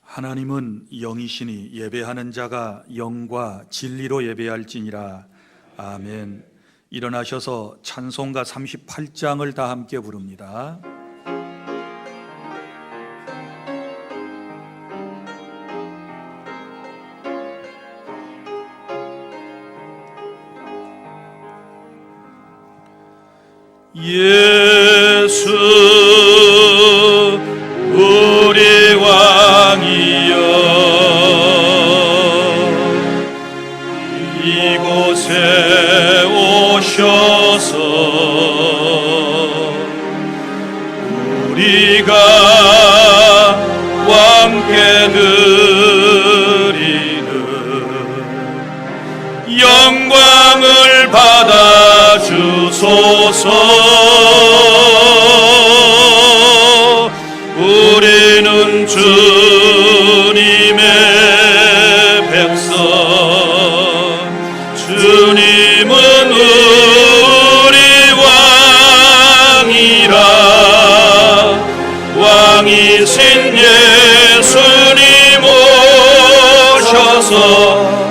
하나님은 영이시니 예배하는 자가 영과 진리로 예배할지니라. 아멘. 일어나셔서 찬송가 38장을 다 함께 부릅니다. 예수 우리 왕이여, 이곳에 오셔서 우리가 왕께 드리는 영광을 받아 주소서. 우리는 주님의 백성, 주님은 우리 왕이라. 왕이신 예수님 오셔서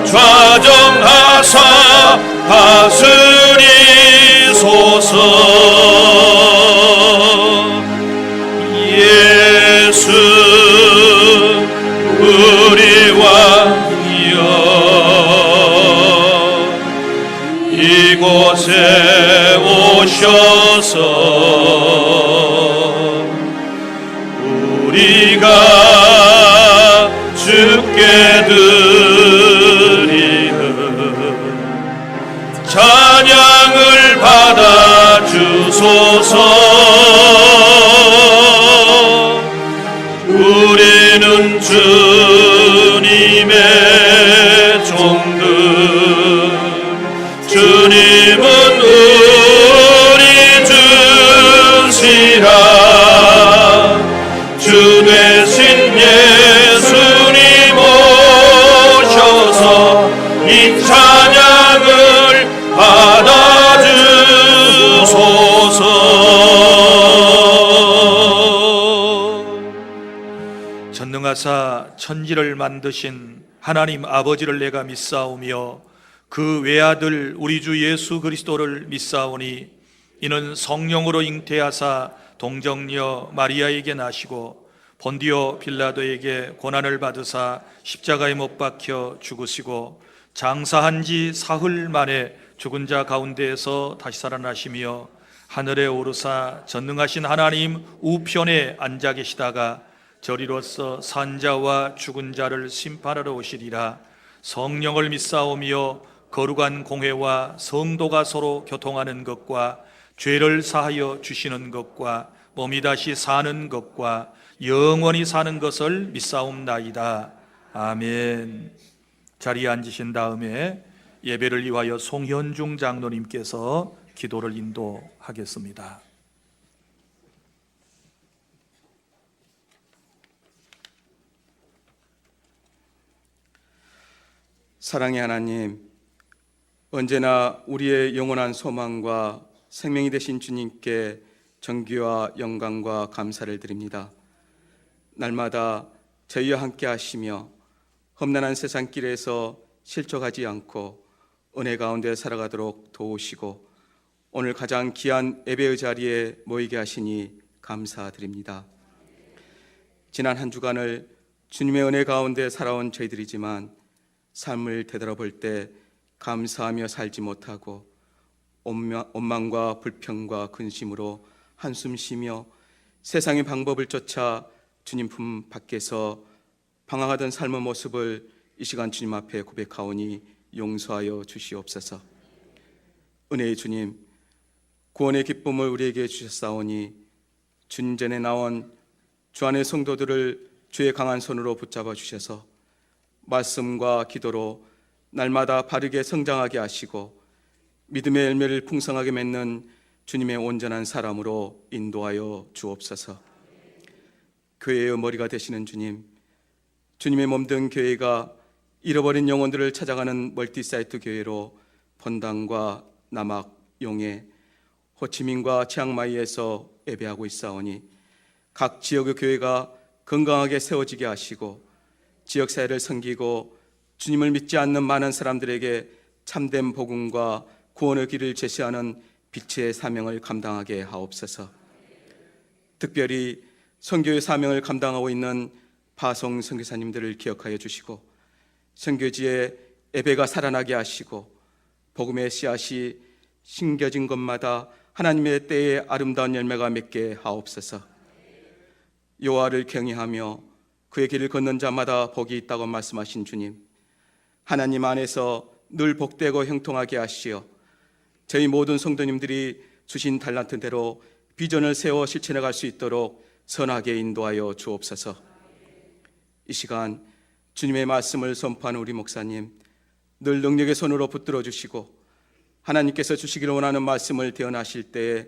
좌정하사 다스리소서. 예수 우리 왕이여, 이곳에 오셔서 우리가 주께 드리는 찬양을 받아 주소서. 우리는 주님의 종들, 주님은 우리 주시라. 주 되신 예수님 오셔서 이 찬양을 받아 주소서. 전능하사 천지를 만드신 하나님 아버지를 내가 믿사오며 그 외아들 우리 주 예수 그리스도를 믿사오니 이는 성령으로 잉태하사 동정녀 마리아에게 나시고 본디오 빌라도에게 고난을 받으사 십자가에 못 박혀 죽으시고 장사한 지 사흘 만에 죽은 자 가운데에서 다시 살아나시며 하늘에 오르사 전능하신 하나님 우편에 앉아 계시다가 저리로서 산자와 죽은 자를 심판하러 오시리라. 성령을 믿사오며 거룩한 공회와 성도가 서로 교통하는 것과 죄를 사하여 주시는 것과 몸이 다시 사는 것과 영원히 사는 것을 믿사옵나이다. 아멘. 자리에 앉으신 다음에 예배를 위하여 송현중 장로님께서 기도를 인도하겠습니다. 사랑의 하나님, 언제나 우리의 영원한 소망과 생명이 되신 주님께 존귀와 영광과 감사를 드립니다. 날마다 저희와 함께 하시며 험난한 세상 길에서 실족하지 않고 은혜 가운데 살아가도록 도우시고 오늘 가장 귀한 예배의 자리에 모이게 하시니 감사드립니다. 지난 한 주간을 주님의 은혜 가운데 살아온 저희들이지만 삶을 되돌아볼 때 감사하며 살지 못하고 원망과 불평과 근심으로 한숨 쉬며 세상의 방법을 쫓아 주님 품 밖에서 방황하던 삶의 모습을 이 시간 주님 앞에 고백하오니 용서하여 주시옵소서. 은혜의 주님, 구원의 기쁨을 우리에게 주셨사오니 주님 전에 나온 주 안의 성도들을 주의 강한 손으로 붙잡아 주셔서 말씀과 기도로 날마다 바르게 성장하게 하시고 믿음의 열매를 풍성하게 맺는 주님의 온전한 사람으로 인도하여 주옵소서. 교회의 머리가 되시는 주님, 주님의 몸된 교회가 잃어버린 영혼들을 찾아가는 멀티사이트 교회로 본당과 남악, 용해, 호치민과 치앙마이에서 예배하고 있사오니 각 지역의 교회가 건강하게 세워지게 하시고 지역사회를 섬기고 주님을 믿지 않는 많은 사람들에게 참된 복음과 구원의 길을 제시하는 빛의 사명을 감당하게 하옵소서. 특별히 선교의 사명을 감당하고 있는 파송 선교사님들을 기억하여 주시고 선교지에 예배가 살아나게 하시고 복음의 씨앗이 심겨진 것마다 하나님의 때에 아름다운 열매가 맺게 하옵소서. 여호와를 경외하며 그의 길을 걷는 자마다 복이 있다고 말씀하신 주님, 하나님 안에서 늘 복되고 형통하게 하시어 저희 모든 성도님들이 주신 달란트대로 비전을 세워 실천해 갈 수 있도록 선하게 인도하여 주옵소서. 이 시간 주님의 말씀을 선포하는 우리 목사님, 늘 능력의 손으로 붙들어 주시고 하나님께서 주시기를 원하는 말씀을 대언하실 때에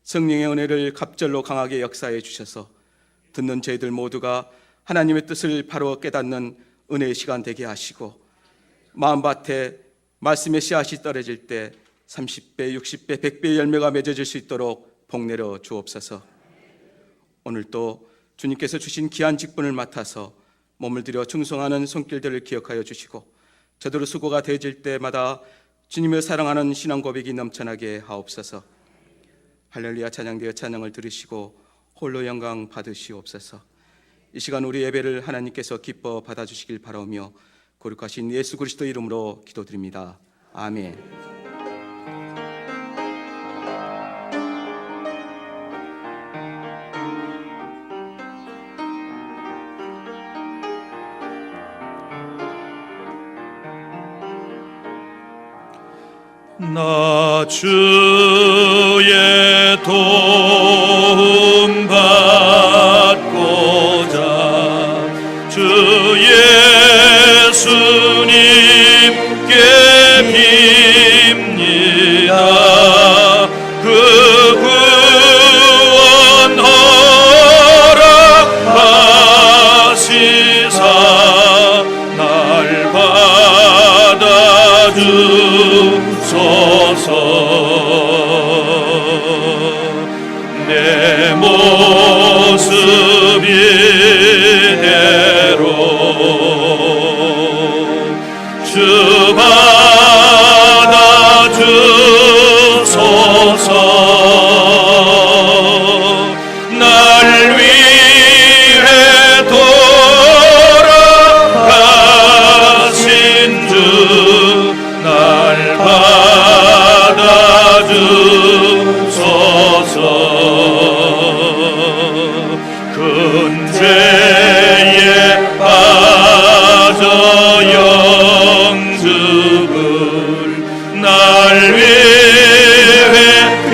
성령의 은혜를 갑절로 강하게 역사해 주셔서 듣는 저희들 모두가 하나님의 뜻을 바로 깨닫는 은혜의 시간 되게 하시고, 마음밭에 말씀의 씨앗이 떨어질 때 30배, 60배, 100배의 열매가 맺어질 수 있도록 복내려 주옵소서. 오늘 또 주님께서 주신 귀한 직분을 맡아서 몸을 들여 충성하는 손길들을 기억하여 주시고 저대로 수고가 되어질 때마다 주님을 사랑하는 신앙 고백이 넘쳐나게 하옵소서. 할렐루야 찬양되어 찬양을 들으시고 홀로 영광 받으시옵소서. 이 시간 우리 예배를 하나님께서 기뻐 받아주시길 바라오며 거룩하신 예수 그리스도 이름으로 기도드립니다. 아멘. 나 주의 도움 받고자 주 예수님께 빕니다. 그 구원 허락하시사 날 받아주소서. 내 모습 이대로 주 받아주소서. 날 위해 돌아가신 주 날 받아주소서. 큰 죄에 빠져 영죽을 날 위해 피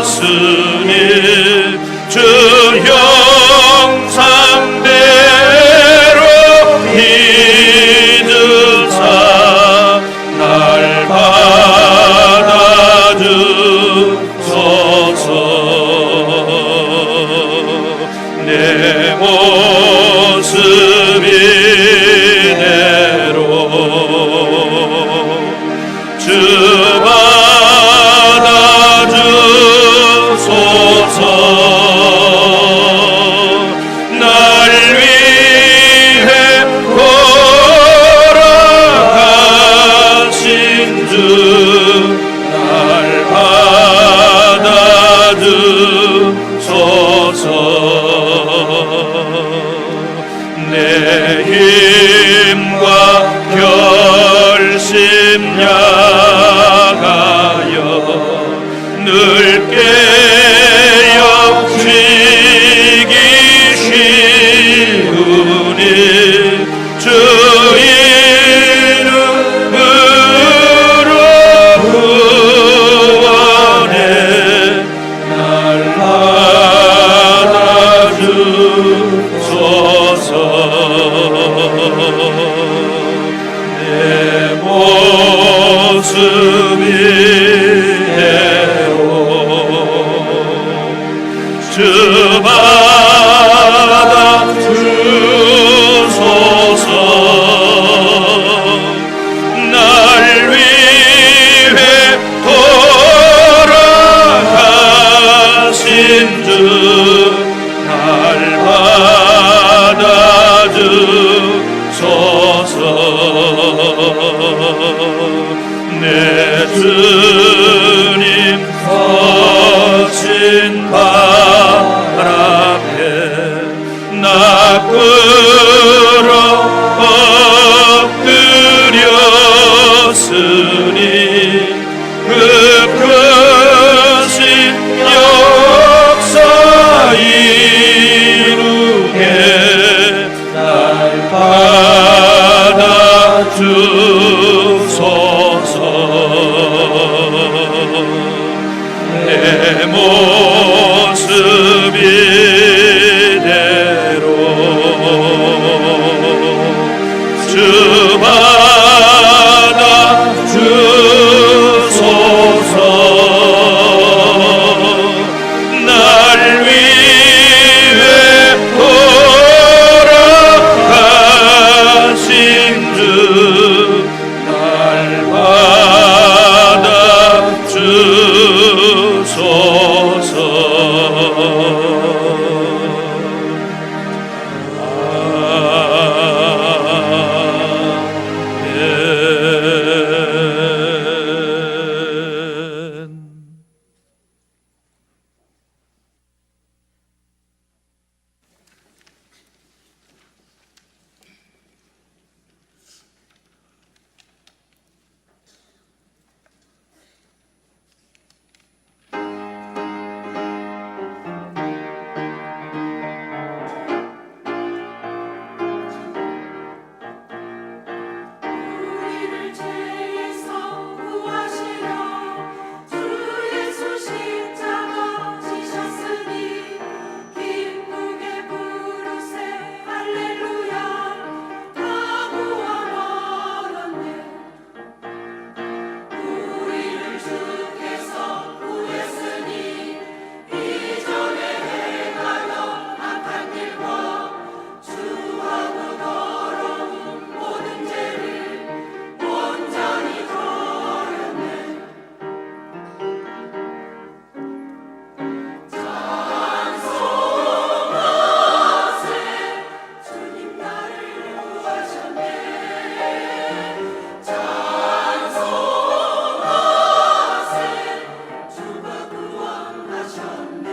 흘렸으니 주 형상대로 믿으사 날 받아주소서. 내 모습 이대로 주 받아주소서. 날 위해 돌아가신 주 날 받아주소서. 내 힘과 결심 약하여 늘 깨어지기 쉬우니 주 이름으로 구원해 날 받아주소서. 내 모습 이대로 주 받아주소서. 날 위해 돌아가신 주 날 앞에 나 끌어 엎드렸으니 그 크신 역사 이루게 날 받아주소서. 내 모습 이대로 주 받아주소서. 날 위해 돌아가신 주 날 우리를 죄에서 구하시려 주 예수 십자가 지셨으니 기쁘게 부르세 할렐루야 다 구원 얻었네. 우리를 주께서 구했으니 이전에 행하던 악한 일과 주하고 더러운 모든 죄를 온전히 버렸네. 찬송하세 주님 나를 구하셨네. 찬송하세 주가 구원하셨네.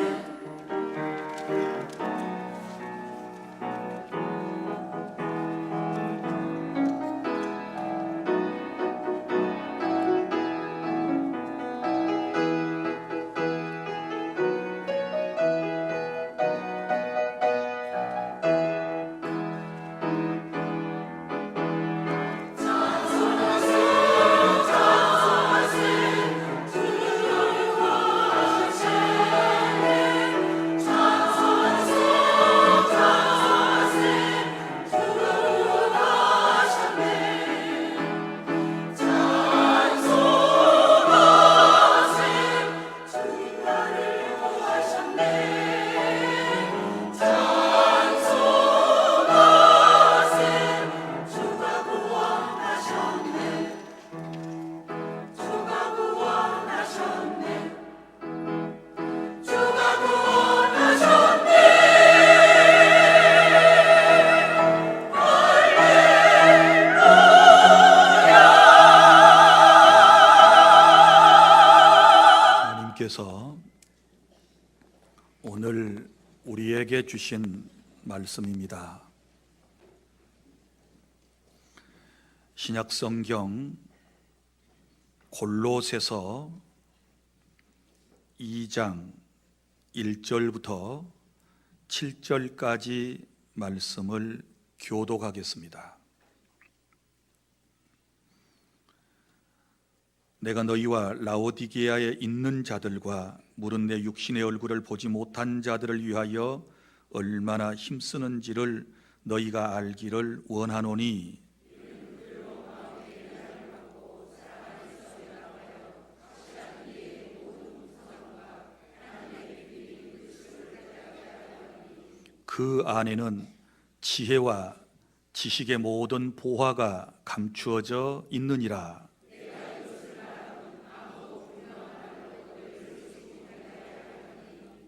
하나님께서 오늘 우리에게 주신 말씀입니다. 신약성경 골로새서 2장 1절부터 7절까지 말씀을 교독하겠습니다. 내가 너희와 라오디게아에 있는 자들과 무릇 내 육신의 얼굴을 보지 못한 자들을 위하여 얼마나 힘쓰는지를 너희가 알기를 원하노니 그 안에는 지혜와 지식의 모든 보화가 감추어져 있느니라.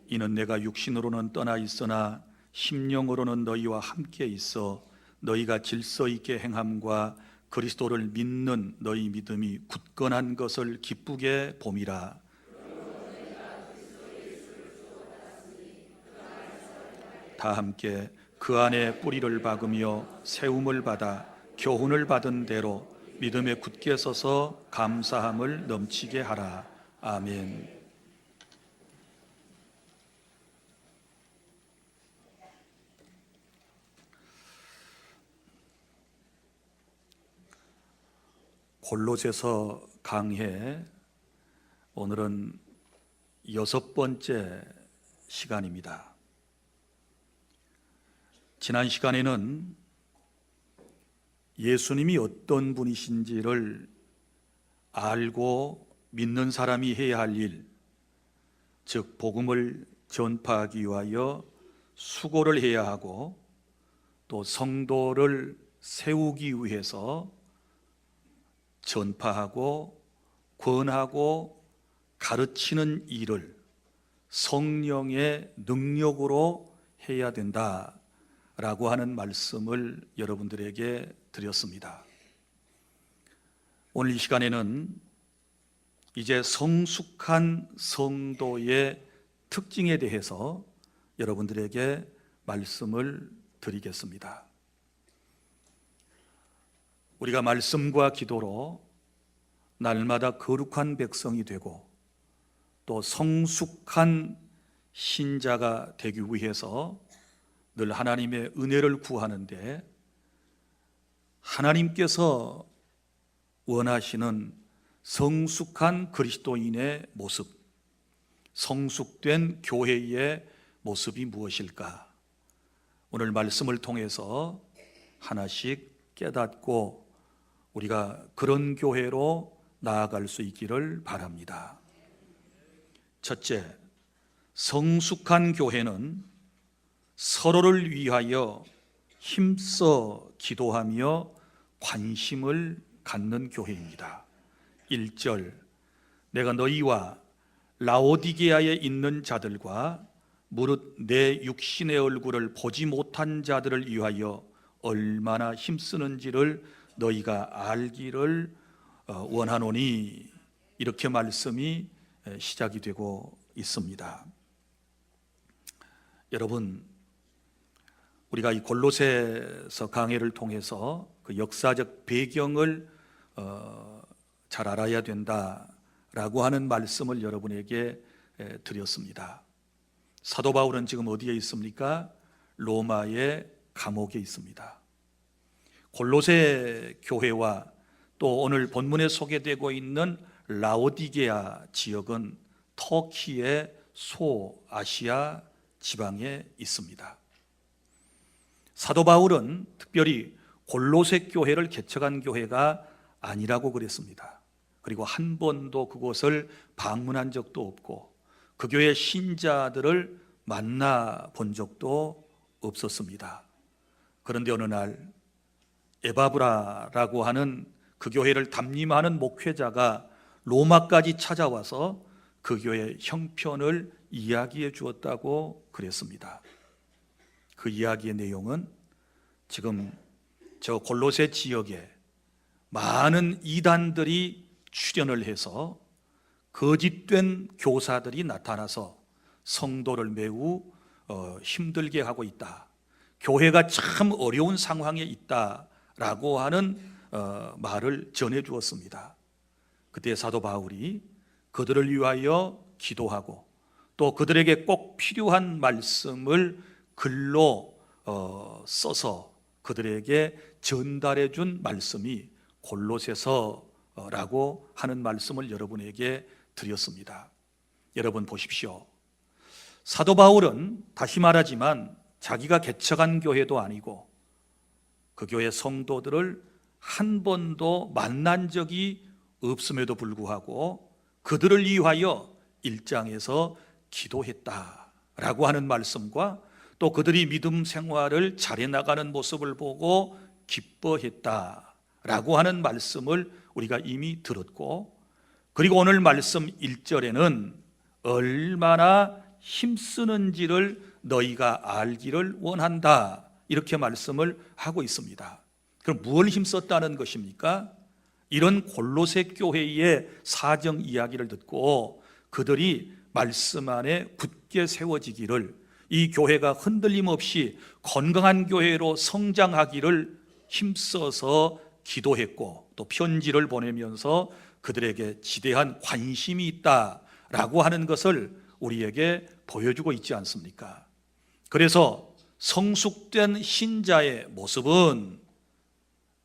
이는 내가 육신으로는 떠나 있으나 심령으로는 너희와 함께 있어 너희가 질서 있게 행함과 그리스도를 믿는 너희 믿음이 굳건한 것을 기쁘게 봄이라. 다 함께 그 안에 뿌리를 박으며 세움을 받아 교훈을 받은 대로 믿음에 굳게 서서 감사함을 넘치게 하라. 아멘. 골로새서 강해, 오늘은 6번째 시간입니다. 지난 시간에는 예수님이 어떤 분이신지를 알고 믿는 사람이 해야 할 일, 즉 복음을 전파하기 위하여 수고를 해야 하고 또 성도를 세우기 위해서 전파하고 권하고 가르치는 일을 성령의 능력으로 해야 된다라고 하는 말씀을 여러분들에게 드렸습니다. 오늘 이 시간에는 이제 성숙한 성도의 특징에 대해서 여러분들에게 말씀을 드리겠습니다. 우리가 말씀과 기도로 날마다 거룩한 백성이 되고 또 성숙한 신자가 되기 위해서 늘 하나님의 은혜를 구하는데, 하나님께서 원하시는 성숙한 그리스도인의 모습, 성숙된 교회의 모습이 무엇일까? 오늘 말씀을 통해서 하나씩 깨닫고 우리가 그런 교회로 나아갈 수 있기를 바랍니다. 첫째, 성숙한 교회는 서로를 위하여 힘써 기도하며 관심을 갖는 교회입니다. 1절, 내가 너희와 라오디게아에 있는 자들과 무릇 내 육신의 얼굴을 보지 못한 자들을 위하여 얼마나 힘쓰는지를 너희가 알기를 원하노니, 이렇게 말씀이 시작이 되고 있습니다. 여러분, 우리가 이 골로새서 강해를 통해서 그 역사적 배경을 잘 알아야 된다라고 하는 말씀을 여러분에게 드렸습니다. 사도 바울은 지금 어디에 있습니까? 로마의 감옥에 있습니다. 골로새 교회와 또 오늘 본문에 소개되고 있는 라오디게아 지역은 터키의 소아시아 지방에 있습니다. 사도 바울은 특별히 골로새 교회를 개척한 교회가 아니라고 그랬습니다. 그리고 한 번도 그곳을 방문한 적도 없고 그 교회 신자들을 만나본 적도 없었습니다. 그런데 어느 날 에바브라라고 하는 그 교회를 담임하는 목회자가 로마까지 찾아와서 그 교회의 형편을 이야기해 주었다고 그랬습니다. 그 이야기의 내용은 지금 저 골로새 지역에 많은 이단들이 출현을 해서 거짓된 교사들이 나타나서 성도를 매우 힘들게 하고 있다, 교회가 참 어려운 상황에 있다라고 하는 말을 전해 주었습니다. 그때 사도 바울이 그들을 위하여 기도하고 또 그들에게 꼭 필요한 말씀을 글로 써서 그들에게 전달해 준 말씀이 골로새서라고 하는 말씀을 여러분에게 드렸습니다. 여러분 보십시오. 사도 바울은 다시 말하지만 자기가 개척한 교회도 아니고 그 교회 성도들을 한 번도 만난 적이 없음에도 불구하고 그들을 위하여 1장에서 기도했다라고 하는 말씀과 또 그들이 믿음 생활을 잘해 나가는 모습을 보고 기뻐했다라고 하는 말씀을 우리가 이미 들었고, 그리고 오늘 말씀 1절에는 얼마나 힘쓰는지를 너희가 알기를 원한다, 이렇게 말씀을 하고 있습니다. 그럼 무엇을 힘썼다는 것입니까? 이런 골로새 교회의 사정 이야기를 듣고 그들이 말씀 안에 굳게 세워지기를, 이 교회가 흔들림 없이 건강한 교회로 성장하기를 힘써서 기도했고 또 편지를 보내면서 그들에게 지대한 관심이 있다라고 하는 것을 우리에게 보여주고 있지 않습니까? 그래서 성숙된 신자의 모습은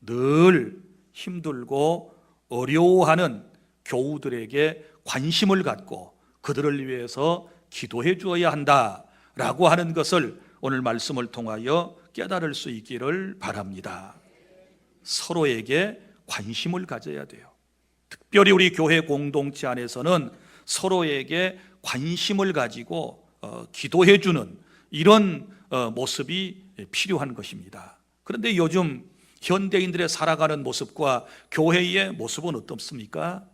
늘 힘들고 어려워하는 교우들에게 관심을 갖고 그들을 위해서 기도해 주어야 한다라고 하는 것을 오늘 말씀을 통하여 깨달을 수 있기를 바랍니다. 서로에게 관심을 가져야 돼요. 특별히 우리 교회 공동체 안에서는 서로에게 관심을 가지고 기도해 주는 이런 모습이 필요한 것입니다. 그런데 요즘 현대인들의 살아가는 모습과 교회의 모습은 어떻습니까?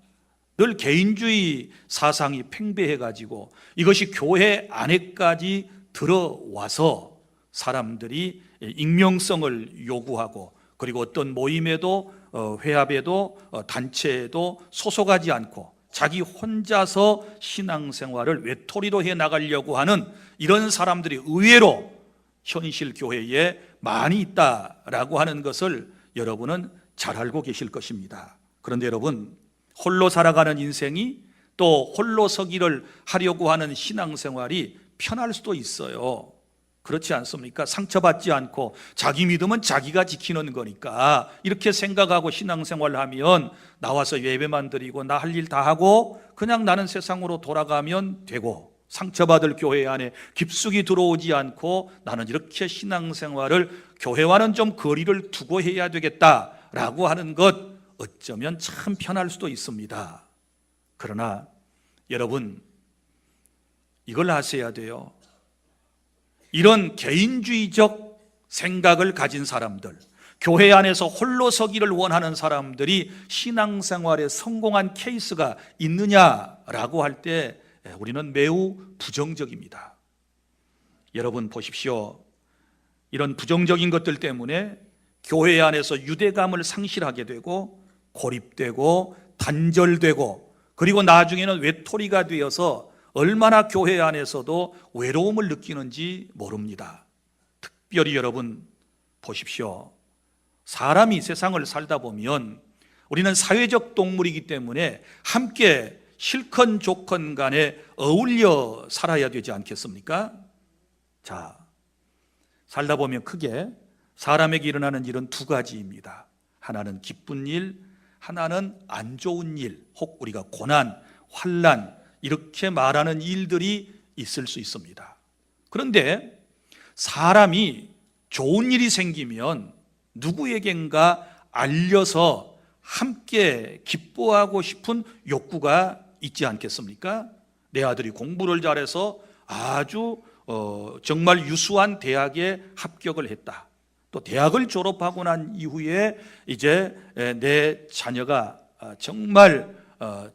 늘 개인주의 사상이 팽배해 가지고 이것이 교회 안에까지 들어와서 사람들이 익명성을 요구하고 그리고 어떤 모임에도 회합에도 단체에도 소속하지 않고 자기 혼자서 신앙생활을 외톨이로 해 나가려고 하는 이런 사람들이 의외로 현실 교회에 많이 있다라고 하는 것을 여러분은 잘 알고 계실 것입니다. 그런데 여러분, 홀로 살아가는 인생이 또 홀로 서기를 하려고 하는 신앙생활이 편할 수도 있어요. 그렇지 않습니까? 상처받지 않고 자기 믿음은 자기가 지키는 거니까 이렇게 생각하고 신앙생활을 하면 나와서 예배만 드리고 나 할 일 다 하고 그냥 나는 세상으로 돌아가면 되고, 상처받을 교회 안에 깊숙이 들어오지 않고 나는 이렇게 신앙생활을 교회와는 좀 거리를 두고 해야 되겠다라고 하는 것, 어쩌면 참 편할 수도 있습니다. 그러나 여러분, 이걸 아셔야 돼요. 이런 개인주의적 생각을 가진 사람들, 교회 안에서 홀로 서기를 원하는 사람들이 신앙생활에 성공한 케이스가 있느냐라고 할 때 우리는 매우 부정적입니다. 여러분 보십시오. 이런 부정적인 것들 때문에 교회 안에서 유대감을 상실하게 되고 고립되고 단절되고 그리고 나중에는 외톨이가 되어서 얼마나 교회 안에서도 외로움을 느끼는지 모릅니다. 특별히 여러분 보십시오. 사람이 세상을 살다 보면 우리는 사회적 동물이기 때문에 함께 실컷 좋건 간에 어울려 살아야 되지 않겠습니까? 자, 살다 보면 크게 사람에게 일어나는 일은 두 가지입니다. 하나는 기쁜 일, 하나는 안 좋은 일, 혹 우리가 고난, 환난 이렇게 말하는 일들이 있을 수 있습니다. 그런데 사람이 좋은 일이 생기면 누구에겐가 알려서 함께 기뻐하고 싶은 욕구가 있지 않겠습니까? 내 아들이 공부를 잘해서 아주 정말 유수한 대학에 합격을 했다. 또 대학을 졸업하고 난 이후에 이제 내 자녀가 정말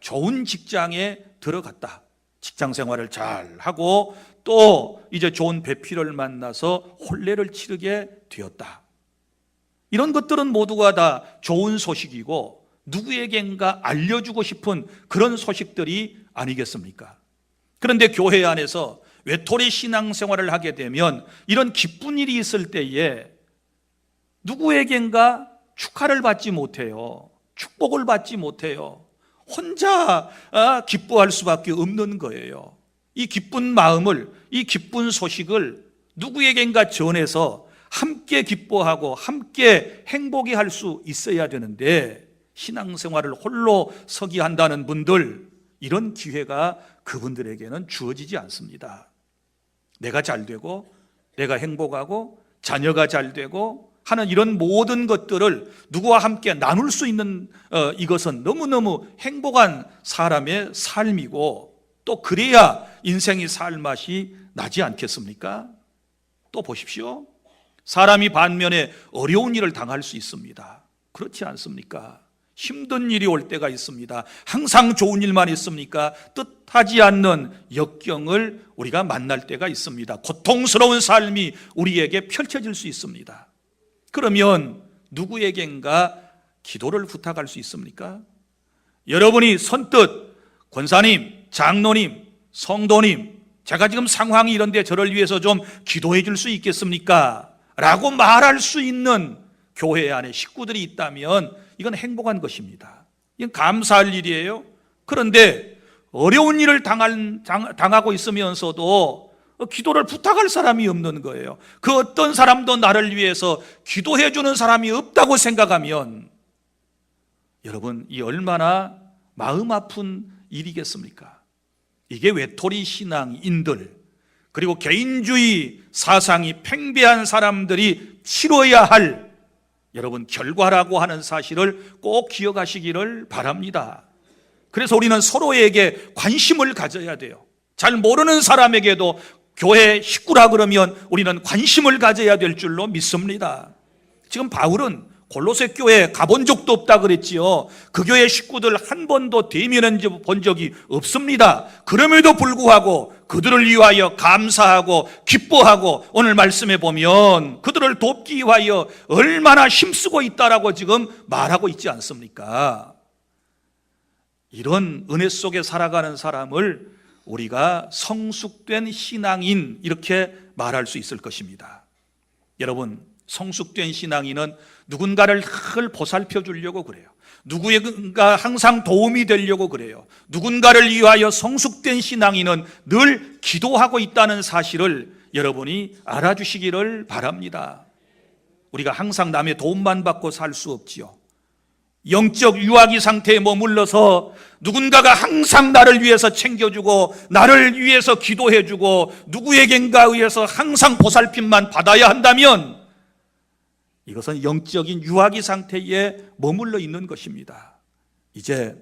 좋은 직장에 들어갔다. 직장 생활을 잘 하고 또 이제 좋은 배필을 만나서 혼례를 치르게 되었다. 이런 것들은 모두가 다 좋은 소식이고 누구에겐가 알려주고 싶은 그런 소식들이 아니겠습니까? 그런데 교회 안에서 외톨이 신앙생활을 하게 되면 이런 기쁜 일이 있을 때에 누구에겐가 축하를 받지 못해요. 축복을 받지 못해요. 혼자 기뻐할 수밖에 없는 거예요. 이 기쁜 마음을, 이 기쁜 소식을 누구에겐가 전해서 함께 기뻐하고 함께 행복해 할 수 있어야 되는데 신앙생활을 홀로 서기 한다는 분들, 이런 기회가 그분들에게는 주어지지 않습니다. 내가 잘 되고 내가 행복하고 자녀가 잘 되고 하는 이런 모든 것들을 누구와 함께 나눌 수 있는 이것은 너무너무 행복한 사람의 삶이고 또 그래야 인생이 살 맛이 나지 않겠습니까? 또 보십시오. 사람이 반면에 어려운 일을 당할 수 있습니다. 그렇지 않습니까? 힘든 일이 올 때가 있습니다. 항상 좋은 일만 있습니까? 뜻하지 않는 역경을 우리가 만날 때가 있습니다. 고통스러운 삶이 우리에게 펼쳐질 수 있습니다. 그러면 누구에겐가 기도를 부탁할 수 있습니까? 여러분이 선뜻 권사님, 장로님, 성도님, 제가 지금 상황이 이런데 저를 위해서 좀 기도해 줄 수 있겠습니까? 라고 말할 수 있는 교회 안에 식구들이 있다면 이건 행복한 것입니다. 이건 감사할 일이에요. 그런데 어려운 일을 당하고 있으면서도 기도를 부탁할 사람이 없는 거예요. 그 어떤 사람도 나를 위해서 기도해 주는 사람이 없다고 생각하면 여러분, 이 얼마나 마음 아픈 일이겠습니까? 이게 외톨이 신앙인들, 그리고 개인주의 사상이 팽배한 사람들이 치러야 할 여러분 결과라고 하는 사실을 꼭 기억하시기를 바랍니다. 그래서 우리는 서로에게 관심을 가져야 돼요. 잘 모르는 사람에게도 교회 식구라 그러면 우리는 관심을 가져야 될 줄로 믿습니다. 지금 바울은 골로새 교회에 가본 적도 없다 그랬지요. 그 교회 식구들 한 번도 대면한 본 적이 없습니다. 그럼에도 불구하고 그들을 위하여 감사하고 기뻐하고 오늘 말씀해 보면 그들을 돕기 위하여 얼마나 힘쓰고 있다라고 지금 말하고 있지 않습니까? 이런 은혜 속에 살아가는 사람을 우리가 성숙된 신앙인 이렇게 말할 수 있을 것입니다. 여러분, 성숙된 신앙인은 누군가를 늘 보살펴 주려고 그래요. 누구에게 항상 도움이 되려고 그래요. 누군가를 위하여 성숙된 신앙인은 늘 기도하고 있다는 사실을 여러분이 알아주시기를 바랍니다. 우리가 항상 남의 도움만 받고 살 수 없지요. 영적 유아기 상태에 머물러서 누군가가 항상 나를 위해서 챙겨주고 나를 위해서 기도해주고 누구에겐가 의해서 항상 보살핌만 받아야 한다면 이것은 영적인 유아기 상태에 머물러 있는 것입니다. 이제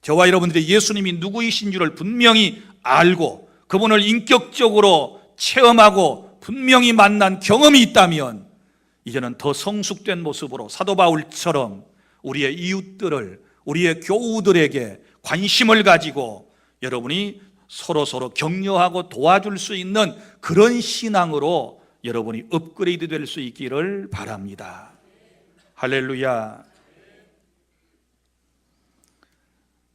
저와 여러분들이 예수님이 누구이신 줄을 분명히 알고 그분을 인격적으로 체험하고 분명히 만난 경험이 있다면 이제는 더 성숙된 모습으로 사도 바울처럼 우리의 이웃들을, 우리의 교우들에게 관심을 가지고 여러분이 서로 격려하고 도와줄 수 있는 그런 신앙으로 여러분이 업그레이드 될 수 있기를 바랍니다. 할렐루야.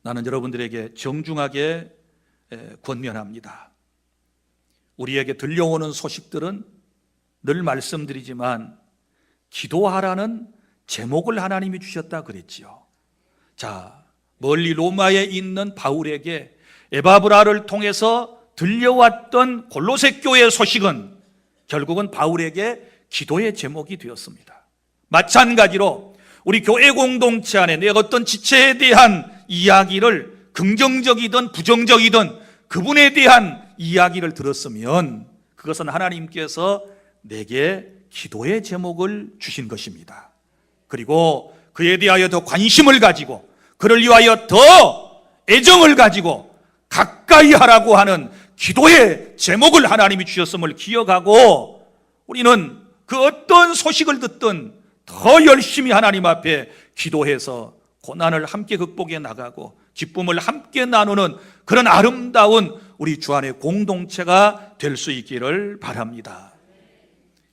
나는 여러분들에게 정중하게 권면합니다. 우리에게 들려오는 소식들은 늘 말씀드리지만 기도하라는 제목을 하나님이 주셨다 그랬지요. 자, 멀리 로마에 있는 바울에게 에바브라를 통해서 들려왔던 골로새 교회의 소식은 결국은 바울에게 기도의 제목이 되었습니다. 마찬가지로 우리 교회 공동체 안에 내 어떤 지체에 대한 이야기를 긍정적이든 부정적이든 그분에 대한 이야기를 들었으면 그것은 하나님께서 내게 기도의 제목을 주신 것입니다. 그리고 그에 대하여 더 관심을 가지고 그를 위하여 더 애정을 가지고 가까이 하라고 하는 기도의 제목을 하나님이 주셨음을 기억하고 우리는 그 어떤 소식을 듣든 더 열심히 하나님 앞에 기도해서 고난을 함께 극복해 나가고 기쁨을 함께 나누는 그런 아름다운 우리 주 안의 공동체가 될 수 있기를 바랍니다.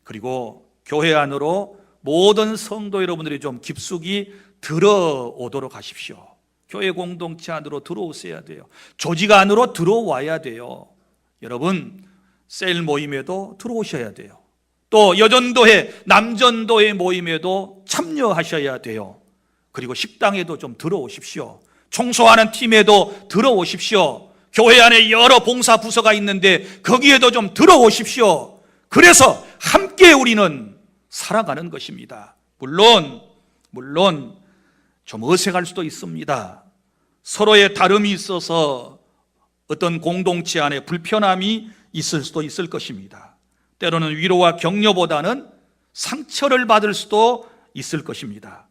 그리고 교회 안으로 모든 성도 여러분들이 좀 깊숙이 들어오도록 하십시오. 교회 공동체 안으로 들어오셔야 돼요. 조직 안으로 들어와야 돼요. 여러분, 셀 모임에도 들어오셔야 돼요. 또 여전도회, 남전도회 모임에도 참여하셔야 돼요. 그리고 식당에도 좀 들어오십시오. 청소하는 팀에도 들어오십시오. 교회 안에 여러 봉사 부서가 있는데 거기에도 좀 들어오십시오. 그래서 함께 우리는 살아가는 것입니다. 물론 좀 어색할 수도 있습니다. 서로의 다름이 있어서 어떤 공동체 안에 불편함이 있을 수도 있을 것입니다. 때로는 위로와 격려보다는 상처를 받을 수도 있을 것입니다.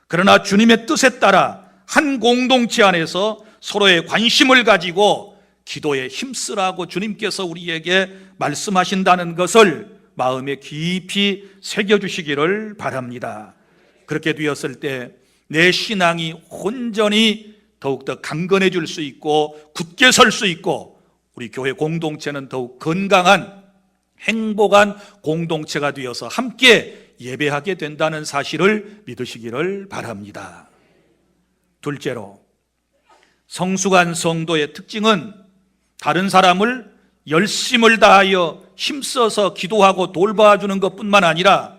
그러나 주님의 뜻에 따라 한 공동체 안에서 서로의 관심을 가지고 기도에 힘쓰라고 주님께서 우리에게 말씀하신다는 것을 마음에 깊이 새겨주시기를 바랍니다. 그렇게 되었을 때 내 신앙이 온전히 더욱더 강건해질 수 있고 굳게 설 수 있고 우리 교회 공동체는 더욱 건강한 행복한 공동체가 되어서 함께 예배하게 된다는 사실을 믿으시기를 바랍니다. 둘째로, 성숙한 성도의 특징은 다른 사람을 열심을 다하여 힘써서 기도하고 돌봐주는 것뿐만 아니라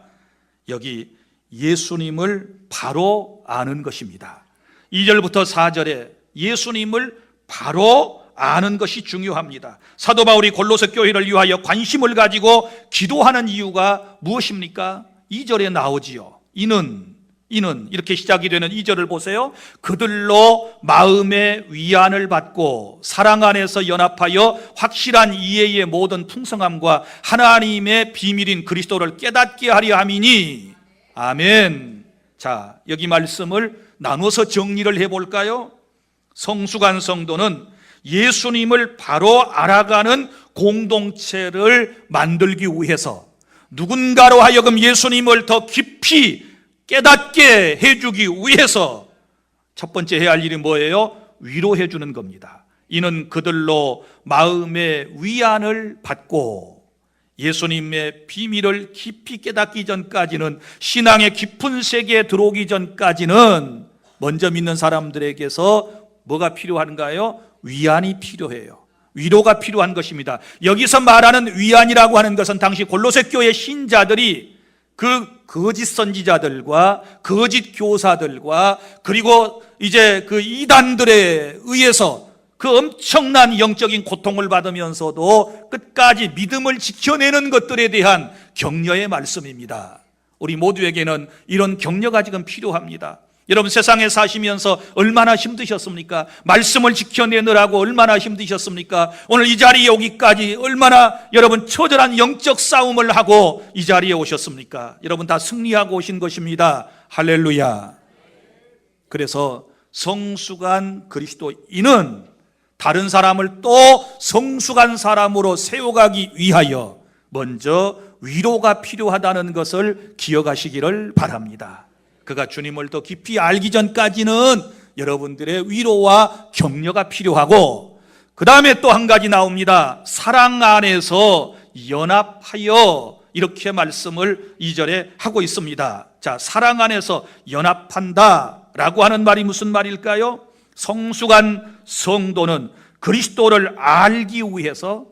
여기 예수님을 바로 아는 것입니다. 2절부터 4절에 예수님을 바로 아는 것이 중요합니다. 사도 바울이 골로새 교회를 위하여 관심을 가지고 기도하는 이유가 무엇입니까? 2절에 나오지요. 이는 이렇게 시작이 되는 2절을 보세요. 그들로 마음의 위안을 받고 사랑 안에서 연합하여 확실한 이해의 모든 풍성함과 하나님의 비밀인 그리스도를 깨닫게 하려 함이니. 아멘. 자, 여기 말씀을 나눠서 정리를 해볼까요? 성숙한 성도는 예수님을 바로 알아가는 공동체를 만들기 위해서 누군가로 하여금 예수님을 더 깊이 깨닫게 해주기 위해서 첫 번째 해야 할 일이 뭐예요? 위로해 주는 겁니다. 이는 그들로 마음의 위안을 받고 예수님의 비밀을 깊이 깨닫기 전까지는, 신앙의 깊은 세계에 들어오기 전까지는 먼저 믿는 사람들에게서 뭐가 필요한가요? 위안이 필요해요. 위로가 필요한 것입니다. 여기서 말하는 위안이라고 하는 것은 당시 골로새 교회 신자들이 그 거짓 선지자들과 거짓 교사들과 그리고 이제 그 이단들에 의해서 그 엄청난 영적인 고통을 받으면서도 끝까지 믿음을 지켜내는 것들에 대한 격려의 말씀입니다. 우리 모두에게는 이런 격려가 지금 필요합니다. 여러분, 세상에 사시면서 얼마나 힘드셨습니까? 말씀을 지켜내느라고 얼마나 힘드셨습니까? 오늘 이 자리에 오기까지 얼마나 여러분 처절한 영적 싸움을 하고 이 자리에 오셨습니까? 여러분 다 승리하고 오신 것입니다. 할렐루야. 그래서 성숙한 그리스도인은 다른 사람을 또 성숙한 사람으로 세워가기 위하여 먼저 위로가 필요하다는 것을 기억하시기를 바랍니다. 그가 주님을 더 깊이 알기 전까지는 여러분들의 위로와 격려가 필요하고, 그 다음에 또 한 가지 나옵니다. 사랑 안에서 연합하여, 이렇게 말씀을 2절에 하고 있습니다. 자, 사랑 안에서 연합한다 라고 하는 말이 무슨 말일까요? 성숙한 성도는 그리스도를 알기 위해서,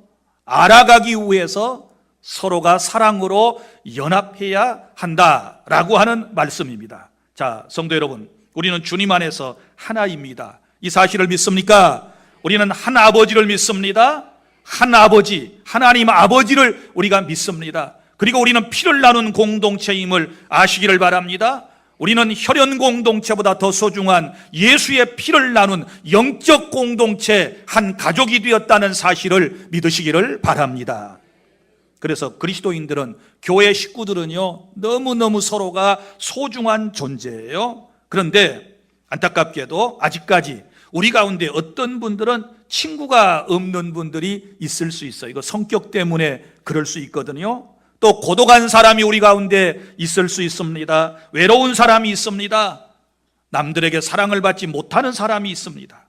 알아가기 위해서 서로가 사랑으로 연합해야 한다라고 하는 말씀입니다. 자, 성도 여러분, 우리는 주님 안에서 하나입니다. 이 사실을 믿습니까? 우리는 한 아버지를 믿습니다. 한 아버지, 하나님 아버지를 우리가 믿습니다. 그리고 우리는 피를 나눈 공동체임을 아시기를 바랍니다. 우리는 혈연 공동체보다 더 소중한 예수의 피를 나눈 영적 공동체, 한 가족이 되었다는 사실을 믿으시기를 바랍니다. 그래서 그리스도인들은, 교회 식구들은요, 너무너무 서로가 소중한 존재예요. 그런데 안타깝게도 아직까지 우리 가운데 어떤 분들은 친구가 없는 분들이 있을 수 있어요. 이거 성격 때문에 그럴 수 있거든요. 또 고독한 사람이 우리 가운데 있을 수 있습니다. 외로운 사람이 있습니다. 남들에게 사랑을 받지 못하는 사람이 있습니다.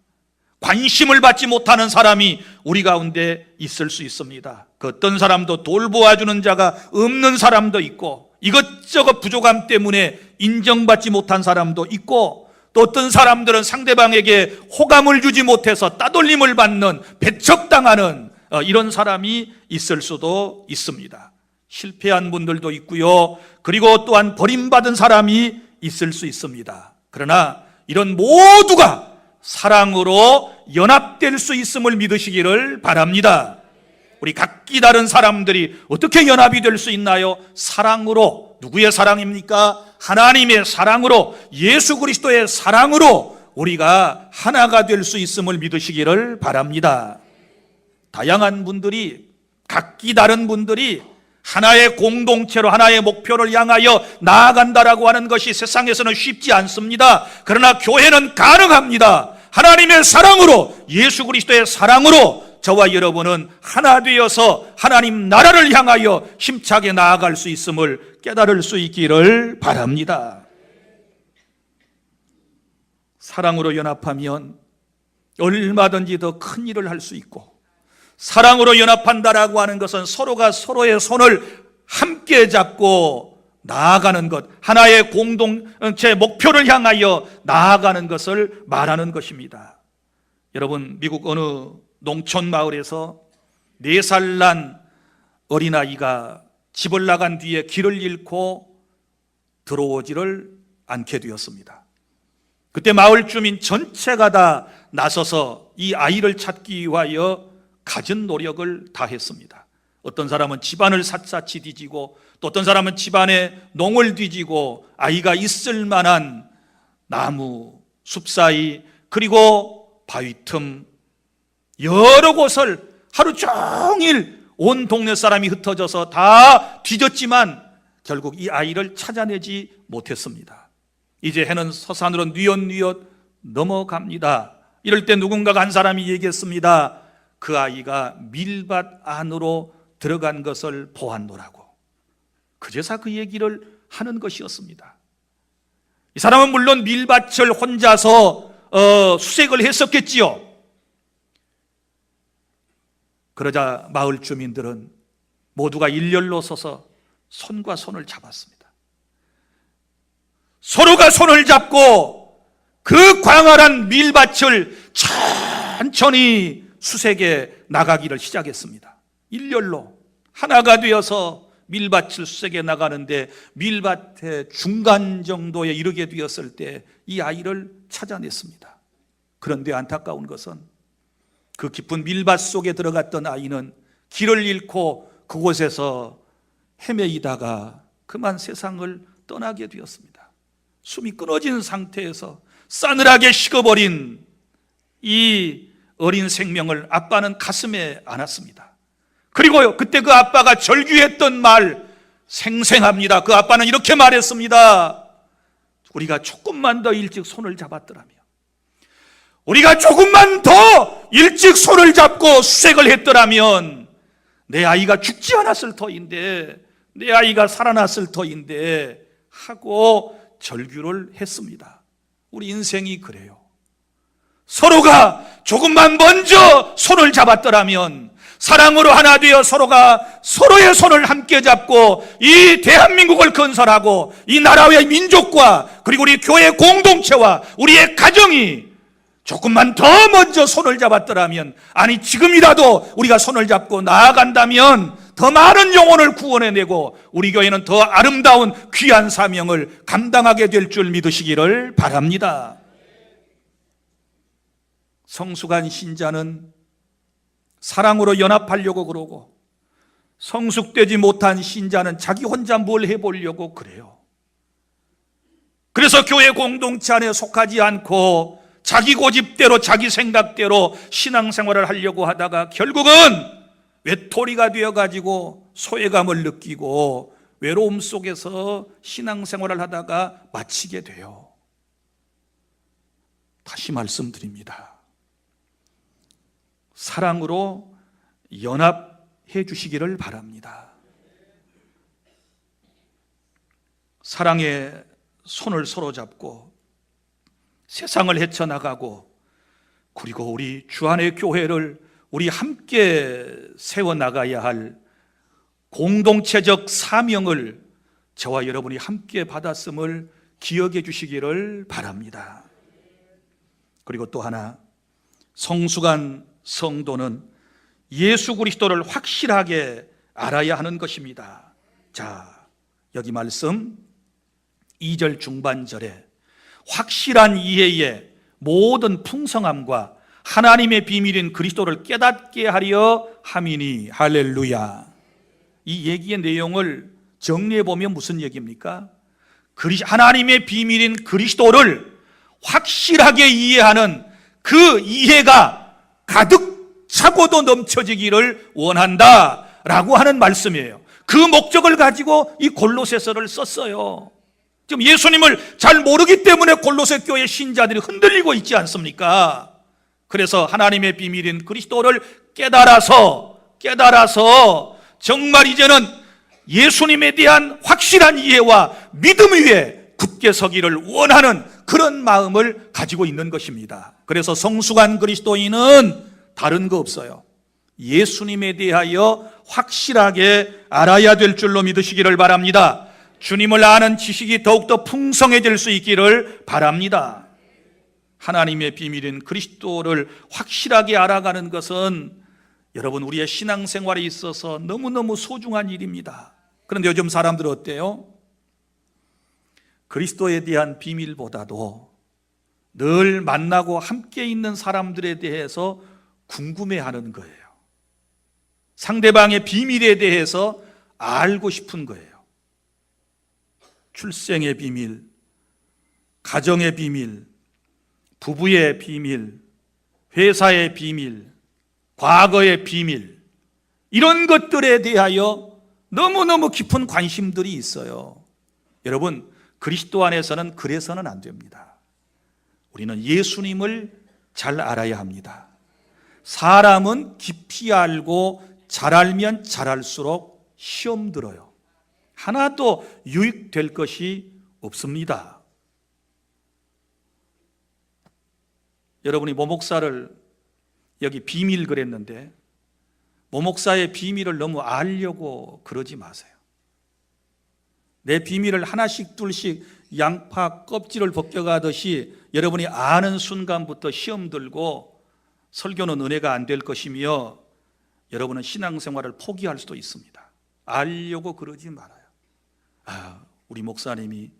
관심을 받지 못하는 사람이 우리 가운데 있을 수 있습니다. 그 어떤 사람도 돌보아주는 자가 없는 사람도 있고, 이것저것 부족함 때문에 인정받지 못한 사람도 있고, 또 어떤 사람들은 상대방에게 호감을 주지 못해서 따돌림을 받는, 배척당하는 이런 사람이 있을 수도 있습니다. 실패한 분들도 있고요. 그리고 또한 버림받은 사람이 있을 수 있습니다. 그러나 이런 모두가 사랑으로 연합될 수 있음을 믿으시기를 바랍니다. 우리 각기 다른 사람들이 어떻게 연합이 될 수 있나요? 사랑으로. 누구의 사랑입니까? 하나님의 사랑으로, 예수 그리스도의 사랑으로 우리가 하나가 될 수 있음을 믿으시기를 바랍니다. 다양한 분들이, 각기 다른 분들이 하나의 공동체로 하나의 목표를 향하여 나아간다라고 하는 것이 세상에서는 쉽지 않습니다. 그러나 교회는 가능합니다. 하나님의 사랑으로, 예수 그리스도의 사랑으로 저와 여러분은 하나 되어서 하나님 나라를 향하여 힘차게 나아갈 수 있음을 깨달을 수 있기를 바랍니다. 사랑으로 연합하면 얼마든지 더 큰 일을 할 수 있고, 사랑으로 연합한다라고 하는 것은 서로가 서로의 손을 함께 잡고 나아가는 것, 하나의 공동체 목표를 향하여 나아가는 것을 말하는 것입니다. 여러분, 미국 어느 농촌 마을에서 4살 난 어린아이가 집을 나간 뒤에 길을 잃고 들어오지를 않게 되었습니다. 그때 마을 주민 전체가 다 나서서 이 아이를 찾기 위하여 갖은 노력을 다했습니다. 어떤 사람은 집안을 샅샅이 뒤지고, 또 어떤 사람은 집안에 농을 뒤지고 아이가 있을 만한 나무, 숲 사이, 그리고 바위 틈, 여러 곳을 하루 종일 온 동네 사람이 흩어져서 다 뒤졌지만 결국 이 아이를 찾아내지 못했습니다. 이제 해는 서산으로 뉘엿뉘엿 넘어갑니다. 이럴 때 누군가가 한 사람이 얘기했습니다. 그 아이가 밀밭 안으로 들어간 것을 보았노라고. 그제서 그 얘기를 하는 것이었습니다. 이 사람은 물론 밀밭을 혼자서 수색을 했었겠지요. 그러자 마을 주민들은 모두가 일렬로 서서 손과 손을 잡았습니다. 서로가 손을 잡고 그 광활한 밀밭을 천천히 수색에 나가기를 시작했습니다. 일렬로 하나가 되어서 밀밭을 수색에 나가는데 밀밭의 중간 정도에 이르게 되었을 때 이 아이를 찾아냈습니다. 그런데 안타까운 것은 그 깊은 밀밭 속에 들어갔던 아이는 길을 잃고 그곳에서 헤매이다가 그만 세상을 떠나게 되었습니다. 숨이 끊어진 상태에서 싸늘하게 식어버린 이 어린 생명을 아빠는 가슴에 안았습니다. 그리고 그때 그 아빠가 절규했던 말 생생합니다. 그 아빠는 이렇게 말했습니다. 우리가 조금만 더 일찍 손을 잡았더라면, 우리가 조금만 더 일찍 손을 잡고 수색을 했더라면 내 아이가 죽지 않았을 터인데, 내 아이가 살아났을 터인데 하고 절규를 했습니다. 우리 인생이 그래요. 서로가 조금만 먼저 손을 잡았더라면, 사랑으로 하나 되어 서로가 서로의 손을 함께 잡고 이 대한민국을 건설하고 이 나라의 민족과 그리고 우리 교회 공동체와 우리의 가정이 조금만 더 먼저 손을 잡았더라면, 아니 지금이라도 우리가 손을 잡고 나아간다면 더 많은 영혼을 구원해내고 우리 교회는 더 아름다운 귀한 사명을 감당하게 될 줄 믿으시기를 바랍니다. 성숙한 신자는 사랑으로 연합하려고 그러고, 성숙되지 못한 신자는 자기 혼자 뭘 해보려고 그래요. 그래서 교회 공동체 안에 속하지 않고 자기 고집대로 자기 생각대로 신앙생활을 하려고 하다가 결국은 외톨이가 되어가지고 소외감을 느끼고 외로움 속에서 신앙생활을 하다가 마치게 돼요. 다시 말씀드립니다. 사랑으로 연합해 주시기를 바랍니다. 사랑의 손을 서로 잡고 세상을 헤쳐나가고, 그리고 우리 주안의 교회를 우리 함께 세워나가야 할 공동체적 사명을 저와 여러분이 함께 받았음을 기억해 주시기를 바랍니다. 그리고 또 하나, 성숙한 성도는 예수 그리스도를 확실하게 알아야 하는 것입니다. 자, 여기 말씀 2절 중반절에 확실한 이해의 모든 풍성함과 하나님의 비밀인 그리스도를 깨닫게 하려 함이니, 할렐루야. 이 얘기의 내용을 정리해 보면 무슨 얘기입니까? 하나님의 비밀인 그리스도를 확실하게 이해하는 그 이해가 가득 차고도 넘쳐지기를 원한다라고 하는 말씀이에요. 그 목적을 가지고 이 골로새서를 썼어요. 지금 예수님을 잘 모르기 때문에 골로새 교회 신자들이 흔들리고 있지 않습니까? 그래서 하나님의 비밀인 그리스도를 깨달아서 정말 이제는 예수님에 대한 확실한 이해와 믿음 위에 굳게 서기를 원하는 그런 마음을 가지고 있는 것입니다. 그래서 성숙한 그리스도인은 다른 거 없어요. 예수님에 대하여 확실하게 알아야 될 줄로 믿으시기를 바랍니다. 주님을 아는 지식이 더욱더 풍성해질 수 있기를 바랍니다. 하나님의 비밀인 그리스도를 확실하게 알아가는 것은 여러분, 우리의 신앙생활에 있어서 너무너무 소중한 일입니다. 그런데 요즘 사람들은 어때요? 그리스도에 대한 비밀보다도 늘 만나고 함께 있는 사람들에 대해서 궁금해하는 거예요. 상대방의 비밀에 대해서 알고 싶은 거예요. 출생의 비밀, 가정의 비밀, 부부의 비밀, 회사의 비밀, 과거의 비밀, 이런 것들에 대하여 너무너무 깊은 관심들이 있어요. 여러분, 그리스도 안에서는 그래서는 안 됩니다. 우리는 예수님을 잘 알아야 합니다. 사람은 깊이 알고 잘 알면 잘 알수록 시험 들어요. 하나도 유익될 것이 없습니다. 여러분이 모 목사를 여기 비밀 그랬는데, 모 목사의 비밀을 너무 알려고 그러지 마세요. 내 비밀을 하나씩 둘씩 양파 껍질을 벗겨가듯이 여러분이 아는 순간부터 시험 들고 설교는 은혜가 안 될 것이며 여러분은 신앙생활을 포기할 수도 있습니다. 알려고 그러지 말아요. 우리 목사님이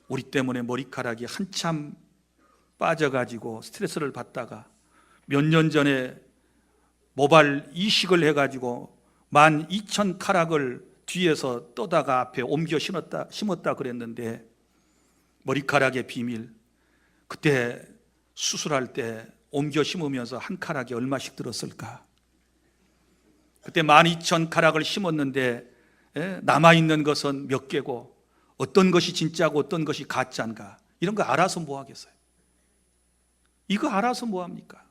우리 때문에 머리카락이 한참 빠져가지고 스트레스를 받다가 몇 년 전에 모발 이식을 해가지고 12,000 뒤에서 떠다가 앞에 옮겨 심었다 그랬는데, 머리카락의 비밀, 그때 수술할 때 옮겨 심으면서 한 카락이 얼마씩 들었을까? 그때 12,000 심었는데 남아있는 것은 몇 개고 어떤 것이 진짜고 어떤 것이 가짜인가, 이런 거 알아서 뭐 하겠어요? 이거 알아서 뭐 합니까?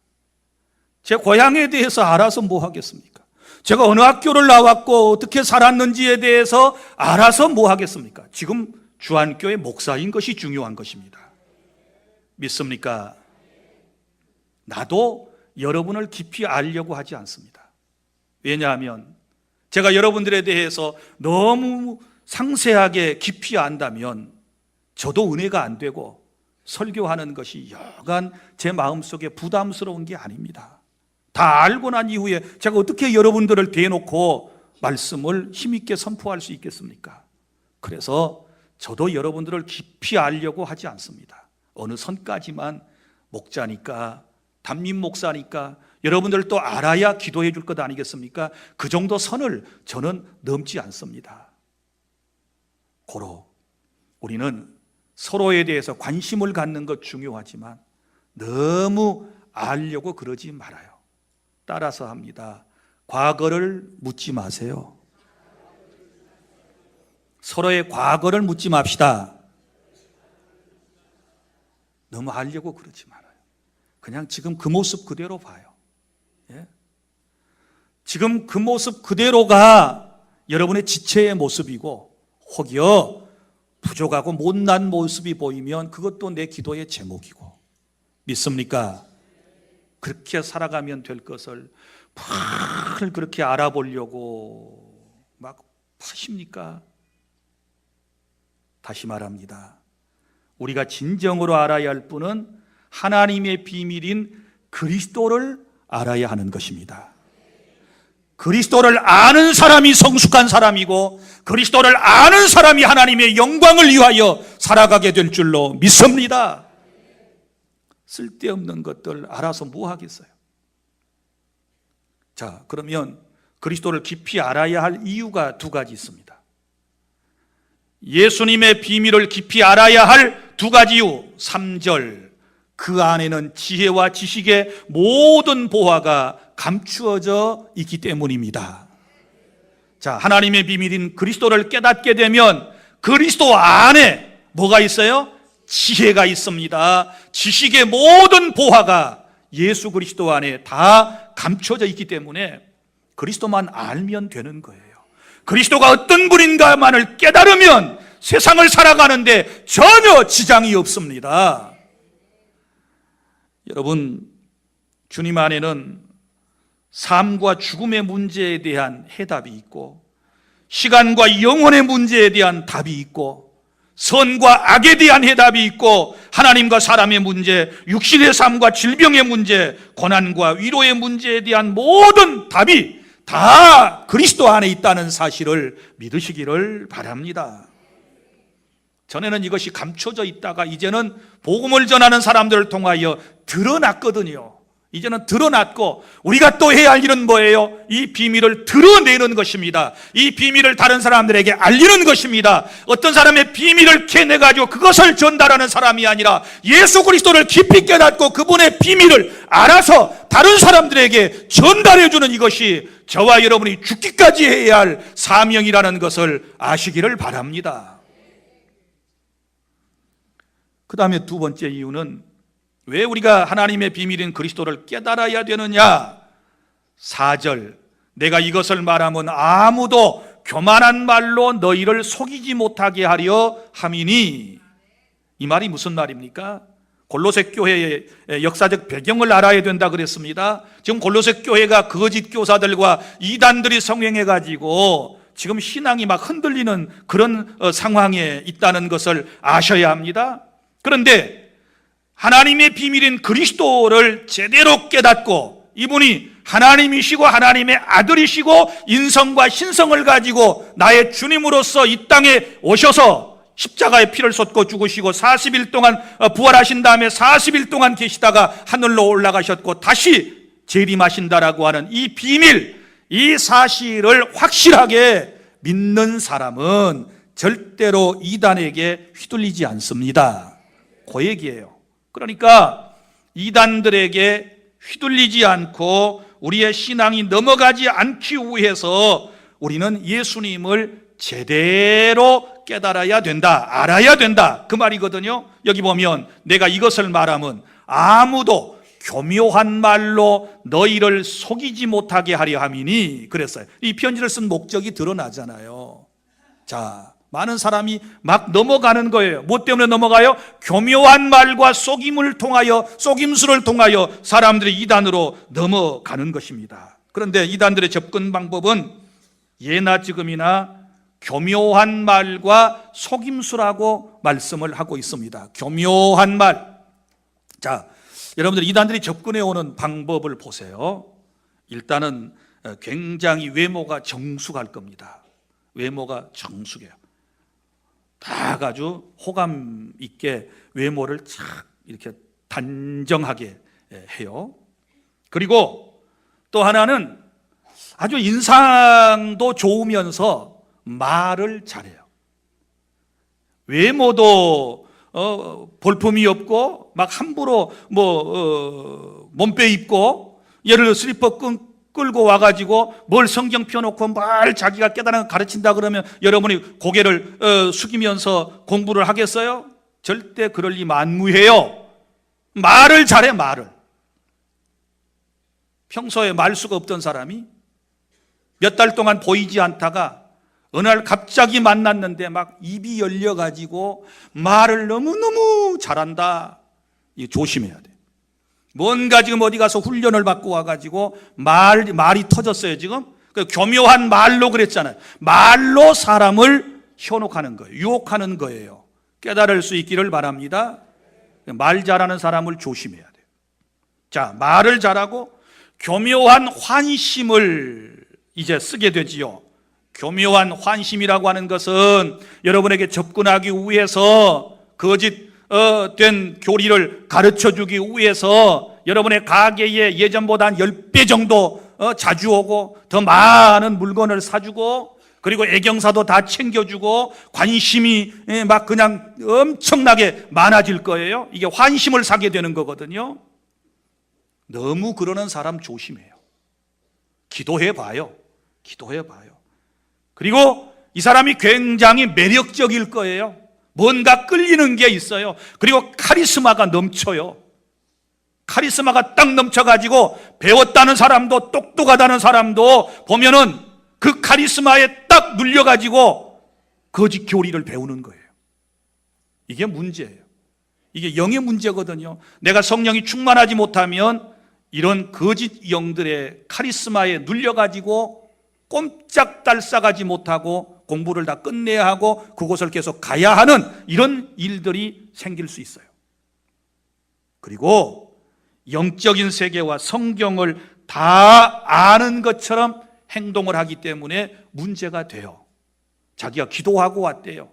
제 고향에 대해서 알아서 뭐 하겠습니까? 제가 어느 학교를 나왔고 어떻게 살았는지에 대해서 알아서 뭐 하겠습니까? 지금 주안교회 목사인 것이 중요한 것입니다. 믿습니까? 나도 여러분을 깊이 알려고 하지 않습니다. 왜냐하면 제가 여러분들에 대해서 너무 상세하게 깊이 안다면 저도 은혜가 안 되고 설교하는 것이 여간 제 마음속에 부담스러운 게 아닙니다. 다 알고 난 이후에 제가 어떻게 여러분들을 대놓고 말씀을 힘있게 선포할 수 있겠습니까? 그래서 저도 여러분들을 깊이 알려고 하지 않습니다. 어느 선까지만 목자니까, 담임 목사니까 여러분들 또 알아야 기도해 줄 것 아니겠습니까? 그 정도 선을 저는 넘지 않습니다. 고로 우리는 서로에 대해서 관심을 갖는 것 중요하지만 너무 알려고 그러지 말아요. 따라서 합니다. 과거를 묻지 마세요. 서로의 과거를 묻지 맙시다. 너무 알려고 그러지 말아요. 그냥 지금 그 모습 그대로 봐요. 예? 지금 그 모습 그대로가 여러분의 지체의 모습이고, 혹여 부족하고 못난 모습이 보이면 그것도 내 기도의 제목이고, 믿습니까? 그렇게 살아가면 될 것을 막 그렇게 알아보려고 막 파십니까? 다시 말합니다. 우리가 진정으로 알아야 할 분은 하나님의 비밀인 그리스도를 알아야 하는 것입니다. 그리스도를 아는 사람이 성숙한 사람이고, 그리스도를 아는 사람이 하나님의 영광을 위하여 살아가게 될 줄로 믿습니다. 쓸데없는 것들 알아서 뭐 하겠어요? 자, 그러면 그리스도를 깊이 알아야 할 이유가 두 가지 있습니다. 예수님의 비밀을 깊이 알아야 할 두 가지 이유. 3절, 그 안에는 지혜와 지식의 모든 보화가 감추어져 있기 때문입니다. 자, 하나님의 비밀인 그리스도를 깨닫게 되면 그리스도 안에 뭐가 있어요? 지혜가 있습니다. 지식의 모든 보화가 예수 그리스도 안에 다 감춰져 있기 때문에 그리스도만 알면 되는 거예요. 그리스도가 어떤 분인가만을 깨달으면 세상을 살아가는데 전혀 지장이 없습니다. 여러분, 주님 안에는 삶과 죽음의 문제에 대한 해답이 있고, 시간과 영혼의 문제에 대한 답이 있고, 선과 악에 대한 해답이 있고 하나님과 사람의 문제, 육신의 삶과 질병의 문제, 고난과 위로의 문제에 대한 모든 답이 다 그리스도 안에 있다는 사실을 믿으시기를 바랍니다. 전에는 이것이 감춰져 있다가 이제는 복음을 전하는 사람들을 통하여 드러났거든요. 이제는 드러났고 우리가 또 해야 할 일은 뭐예요? 이 비밀을 드러내는 것입니다. 이 비밀을 다른 사람들에게 알리는 것입니다. 어떤 사람의 비밀을 캐내가지고 그것을 전달하는 사람이 아니라 예수 그리스도를 깊이 깨닫고 그분의 비밀을 알아서 다른 사람들에게 전달해주는 이것이 저와 여러분이 죽기까지 해야 할 사명이라는 것을 아시기를 바랍니다. 그 다음에 두 번째 이유는 왜 우리가 하나님의 비밀인 그리스도를 깨달아야 되느냐? 4절, 내가 이것을 말하면 아무도 교만한 말로 너희를 속이지 못하게 하려 함이니. 이 말이 무슨 말입니까? 골로새 교회의 역사적 배경을 알아야 된다 그랬습니다. 지금 골로새 교회가 거짓 교사들과 이단들이 성행해가지고 지금 신앙이 막 흔들리는 그런 상황에 있다는 것을 아셔야 합니다. 그런데 하나님의 비밀인 그리스도를 제대로 깨닫고 이분이 하나님이시고 하나님의 아들이시고 인성과 신성을 가지고 나의 주님으로서 이 땅에 오셔서 십자가의 피를 쏟고 죽으시고 40일 동안 부활하신 다음에 40일 동안 계시다가 하늘로 올라가셨고 다시 재림하신다라고 하는 이 비밀, 이 사실을 확실하게 믿는 사람은 절대로 이단에게 휘둘리지 않습니다. 그 얘기예요. 그러니까 이단들에게 휘둘리지 않고 우리의 신앙이 넘어가지 않기 위해서 우리는 예수님을 제대로 깨달아야 된다, 알아야 된다, 그 말이거든요. 여기 보면 내가 이것을 말하면 아무도 교묘한 말로 너희를 속이지 못하게 하려 함이니 그랬어요. 이 편지를 쓴 목적이 드러나잖아요. 자, 많은 사람이 막 넘어가는 거예요. 뭐 때문에 넘어가요? 교묘한 말과 속임을 통하여, 속임수를 통하여 사람들이 이단으로 넘어가는 것입니다. 그런데 이단들의 접근 방법은 예나 지금이나 교묘한 말과 속임수라고 말씀을 하고 있습니다. 교묘한 말. 자, 여러분들 이단들이 접근해 오는 방법을 보세요. 일단은 굉장히 외모가 정숙할 겁니다. 외모가 정숙해요. 다 아주 호감 있게 외모를 착 이렇게 단정하게 해요. 그리고 또 하나는 아주 인상도 좋으면서 말을 잘해요. 외모도 볼품이 없고 막 함부로 몸빼 입고 예를 들어 슬리퍼 끌고 와가지고 뭘 성경 펴놓고 뭘 자기가 깨달은 거 가르친다 그러면 여러분이 고개를 숙이면서 공부를 하겠어요? 절대 그럴 리 만무해요. 말을 잘해. 말을. 평소에 말수가 없던 사람이 몇 달 동안 보이지 않다가 어느 날 갑자기 만났는데 막 입이 열려가지고 말을 너무너무 잘한다. 이거 조심해야 돼. 뭔가 지금 어디 가서 훈련을 받고 와가지고 말이 터졌어요 지금. 교묘한 말로 그랬잖아요. 말로 사람을 현혹하는 거예요. 유혹하는 거예요. 깨달을 수 있기를 바랍니다. 말 잘하는 사람을 조심해야 돼요. 자, 말을 잘하고 교묘한 환심을 이제 쓰게 되지요. 교묘한 환심이라고 하는 것은 여러분에게 접근하기 위해서 거짓된 교리를 가르쳐주기 위해서 여러분의 가게에 예전보다 한 10배 정도 자주 오고 더 많은 물건을 사주고 그리고 애경사도 다 챙겨주고 관심이 막 그냥 엄청나게 많아질 거예요. 이게 환심을 사게 되는 거거든요. 너무 그러는 사람 조심해요. 기도해봐요. 기도해봐요. 그리고 이 사람이 굉장히 매력적일 거예요. 뭔가 끌리는 게 있어요. 그리고 카리스마가 넘쳐요. 카리스마가 딱 넘쳐가지고 배웠다는 사람도 똑똑하다는 사람도 보면은 그 카리스마에 딱 눌려가지고 거짓 교리를 배우는 거예요. 이게 문제예요. 이게 영의 문제거든요. 내가 성령이 충만하지 못하면 이런 거짓 영들의 카리스마에 눌려가지고 꼼짝달싹하지 못하고 공부를 다 끝내야 하고 그곳을 계속 가야 하는 이런 일들이 생길 수 있어요. 그리고 영적인 세계와 성경을 다 아는 것처럼 행동을 하기 때문에 문제가 돼요. 자기가 기도하고 왔대요.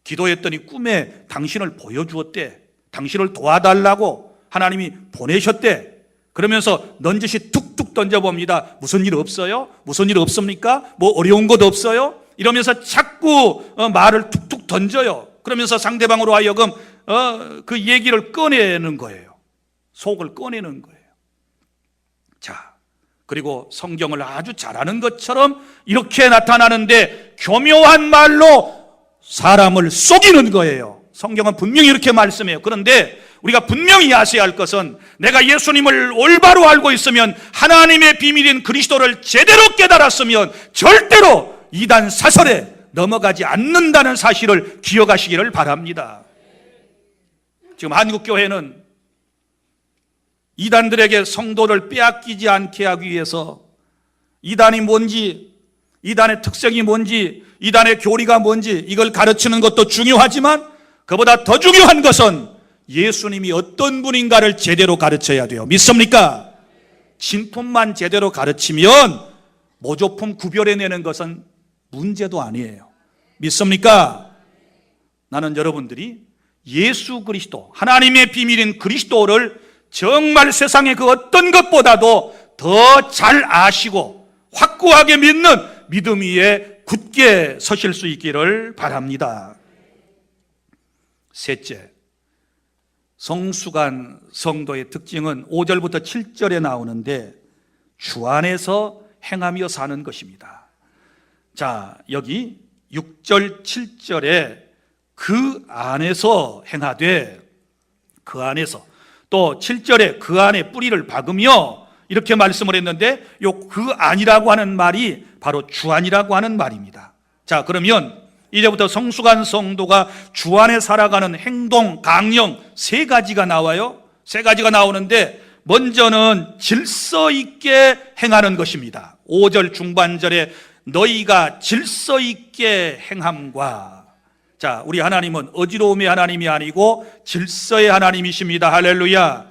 기도했더니 꿈에 당신을 보여주었대. 당신을 도와달라고 하나님이 보내셨대. 그러면서 넌지시 툭툭 던져봅니다. 무슨 일 없어요? 무슨 일 없습니까? 뭐 어려운 것 없어요? 이러면서 자꾸 말을 툭툭 던져요. 그러면서 상대방으로 하여금 그 얘기를 꺼내는 거예요. 속을 꺼내는 거예요. 자, 그리고 성경을 아주 잘하는 것처럼 이렇게 나타나는데 교묘한 말로 사람을 속이는 거예요. 성경은 분명히 이렇게 말씀해요. 그런데 우리가 분명히 아셔야 할 것은 내가 예수님을 올바로 알고 있으면, 하나님의 비밀인 그리스도를 제대로 깨달았으면 절대로 이단 사설에 넘어가지 않는다는 사실을 기억하시기를 바랍니다. 지금 한국교회는 이단들에게 성도를 빼앗기지 않게 하기 위해서 이단이 뭔지, 이단의 특성이 뭔지, 이단의 교리가 뭔지 이걸 가르치는 것도 중요하지만 그보다 더 중요한 것은 예수님이 어떤 분인가를 제대로 가르쳐야 돼요. 믿습니까? 진품만 제대로 가르치면 모조품 구별해내는 것은 문제도 아니에요. 믿습니까? 나는 여러분들이 예수 그리스도, 하나님의 비밀인 그리스도를 정말 세상의 그 어떤 것보다도 더 잘 아시고 확고하게 믿는 믿음 위에 굳게 서실 수 있기를 바랍니다. 셋째, 성수간 성도의 특징은 5절부터 7절에 나오는데 주 안에서 행하며 사는 것입니다. 자, 여기 6절, 7절에 그 안에서 행하되, 그 안에서, 또 7절에 그 안에 뿌리를 박으며 이렇게 말씀을 했는데 요 그 안이라고 하는 말이 바로 주 안이라고 하는 말입니다. 자, 그러면 이제부터 성수간 성도가 주 안에 살아가는 행동, 강령 세 가지가 나와요. 세 가지가 나오는데 먼저는 질서 있게 행하는 것입니다. 5절 중반절에 너희가 질서 있게 행함과, 자, 우리 하나님은 어지러움의 하나님이 아니고 질서의 하나님이십니다. 할렐루야.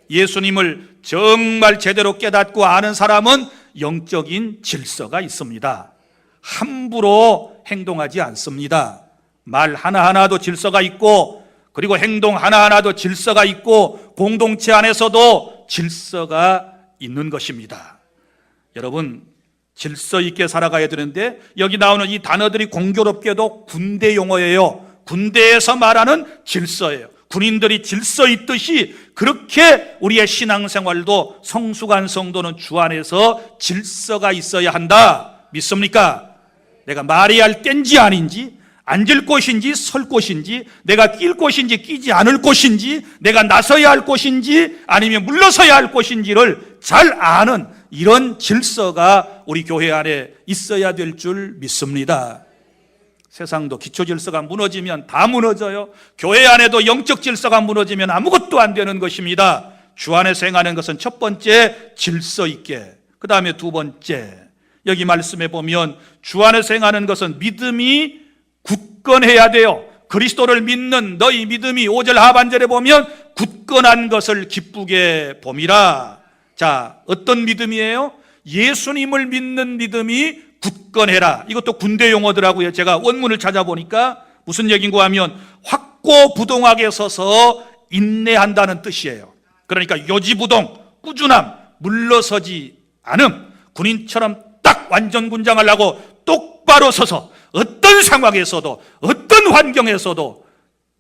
예수님을 정말 제대로 깨닫고 아는 사람은 영적인 질서가 있습니다. 함부로 행동하지 않습니다. 말 하나하나도 질서가 있고, 그리고 행동 하나하나도 질서가 있고, 공동체 안에서도 질서가 있는 것입니다. 여러분, 질서 있게 살아가야 되는데 여기 나오는 이 단어들이 공교롭게도 군대 용어예요. 군대에서 말하는 질서예요. 군인들이 질서 있듯이 그렇게 우리의 신앙생활도 성수간 성도는 주 안에서 질서가 있어야 한다. 믿습니까? 내가 말해야 할 때인지 아닌지, 앉을 곳인지 설 곳인지, 내가 낄 곳인지 끼지 않을 곳인지, 내가 나서야 할 곳인지 아니면 물러서야 할 곳인지를 잘 아는 이런 질서가 우리 교회 안에 있어야 될 줄 믿습니다. 세상도 기초 질서가 무너지면 다 무너져요. 교회 안에도 영적 질서가 무너지면 아무것도 안 되는 것입니다. 주 안에서 행하는 것은 첫 번째 질서 있게, 그 다음에 두 번째, 여기 말씀해 보면 주 안에서 행하는 것은 믿음이 굳건해야 돼요. 그리스도를 믿는 너희 믿음이 5절 하반절에 보면 굳건한 것을 기쁘게 봄이라. 자, 어떤 믿음이에요? 예수님을 믿는 믿음이 굳건해라. 이것도 군대 용어더라고요. 제가 원문을 찾아보니까 무슨 얘기인가 하면 확고부동하게 서서 인내한다는 뜻이에요. 그러니까 요지부동, 꾸준함, 물러서지 않음. 군인처럼 딱 완전군장하려고 똑바로 서서 어떤 상황에서도 어떤 환경에서도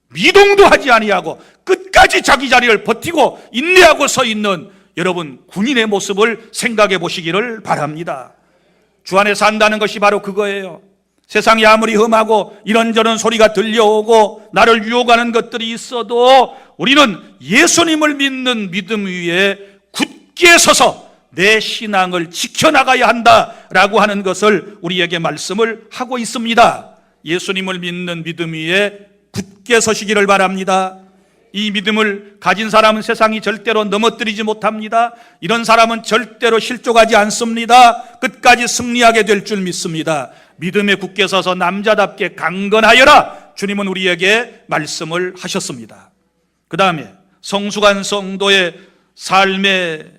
미동도 하지 아니하고 끝까지 자기 자리를 버티고 인내하고 서 있는 여러분 군인의 모습을 생각해 보시기를 바랍니다. 주 안에 산다는 것이 바로 그거예요. 세상이 아무리 험하고 이런저런 소리가 들려오고 나를 유혹하는 것들이 있어도 우리는 예수님을 믿는 믿음 위에 굳게 서서 내 신앙을 지켜나가야 한다라고 하는 것을 우리에게 말씀을 하고 있습니다. 예수님을 믿는 믿음 위에 굳게 서시기를 바랍니다. 이 믿음을 가진 사람은 세상이 절대로 넘어뜨리지 못합니다. 이런 사람은 절대로 실족하지 않습니다. 끝까지 승리하게 될 줄 믿습니다. 믿음에 굳게 서서 남자답게 강건하여라. 주님은 우리에게 말씀을 하셨습니다. 그 다음에 성숙한 성도의 삶의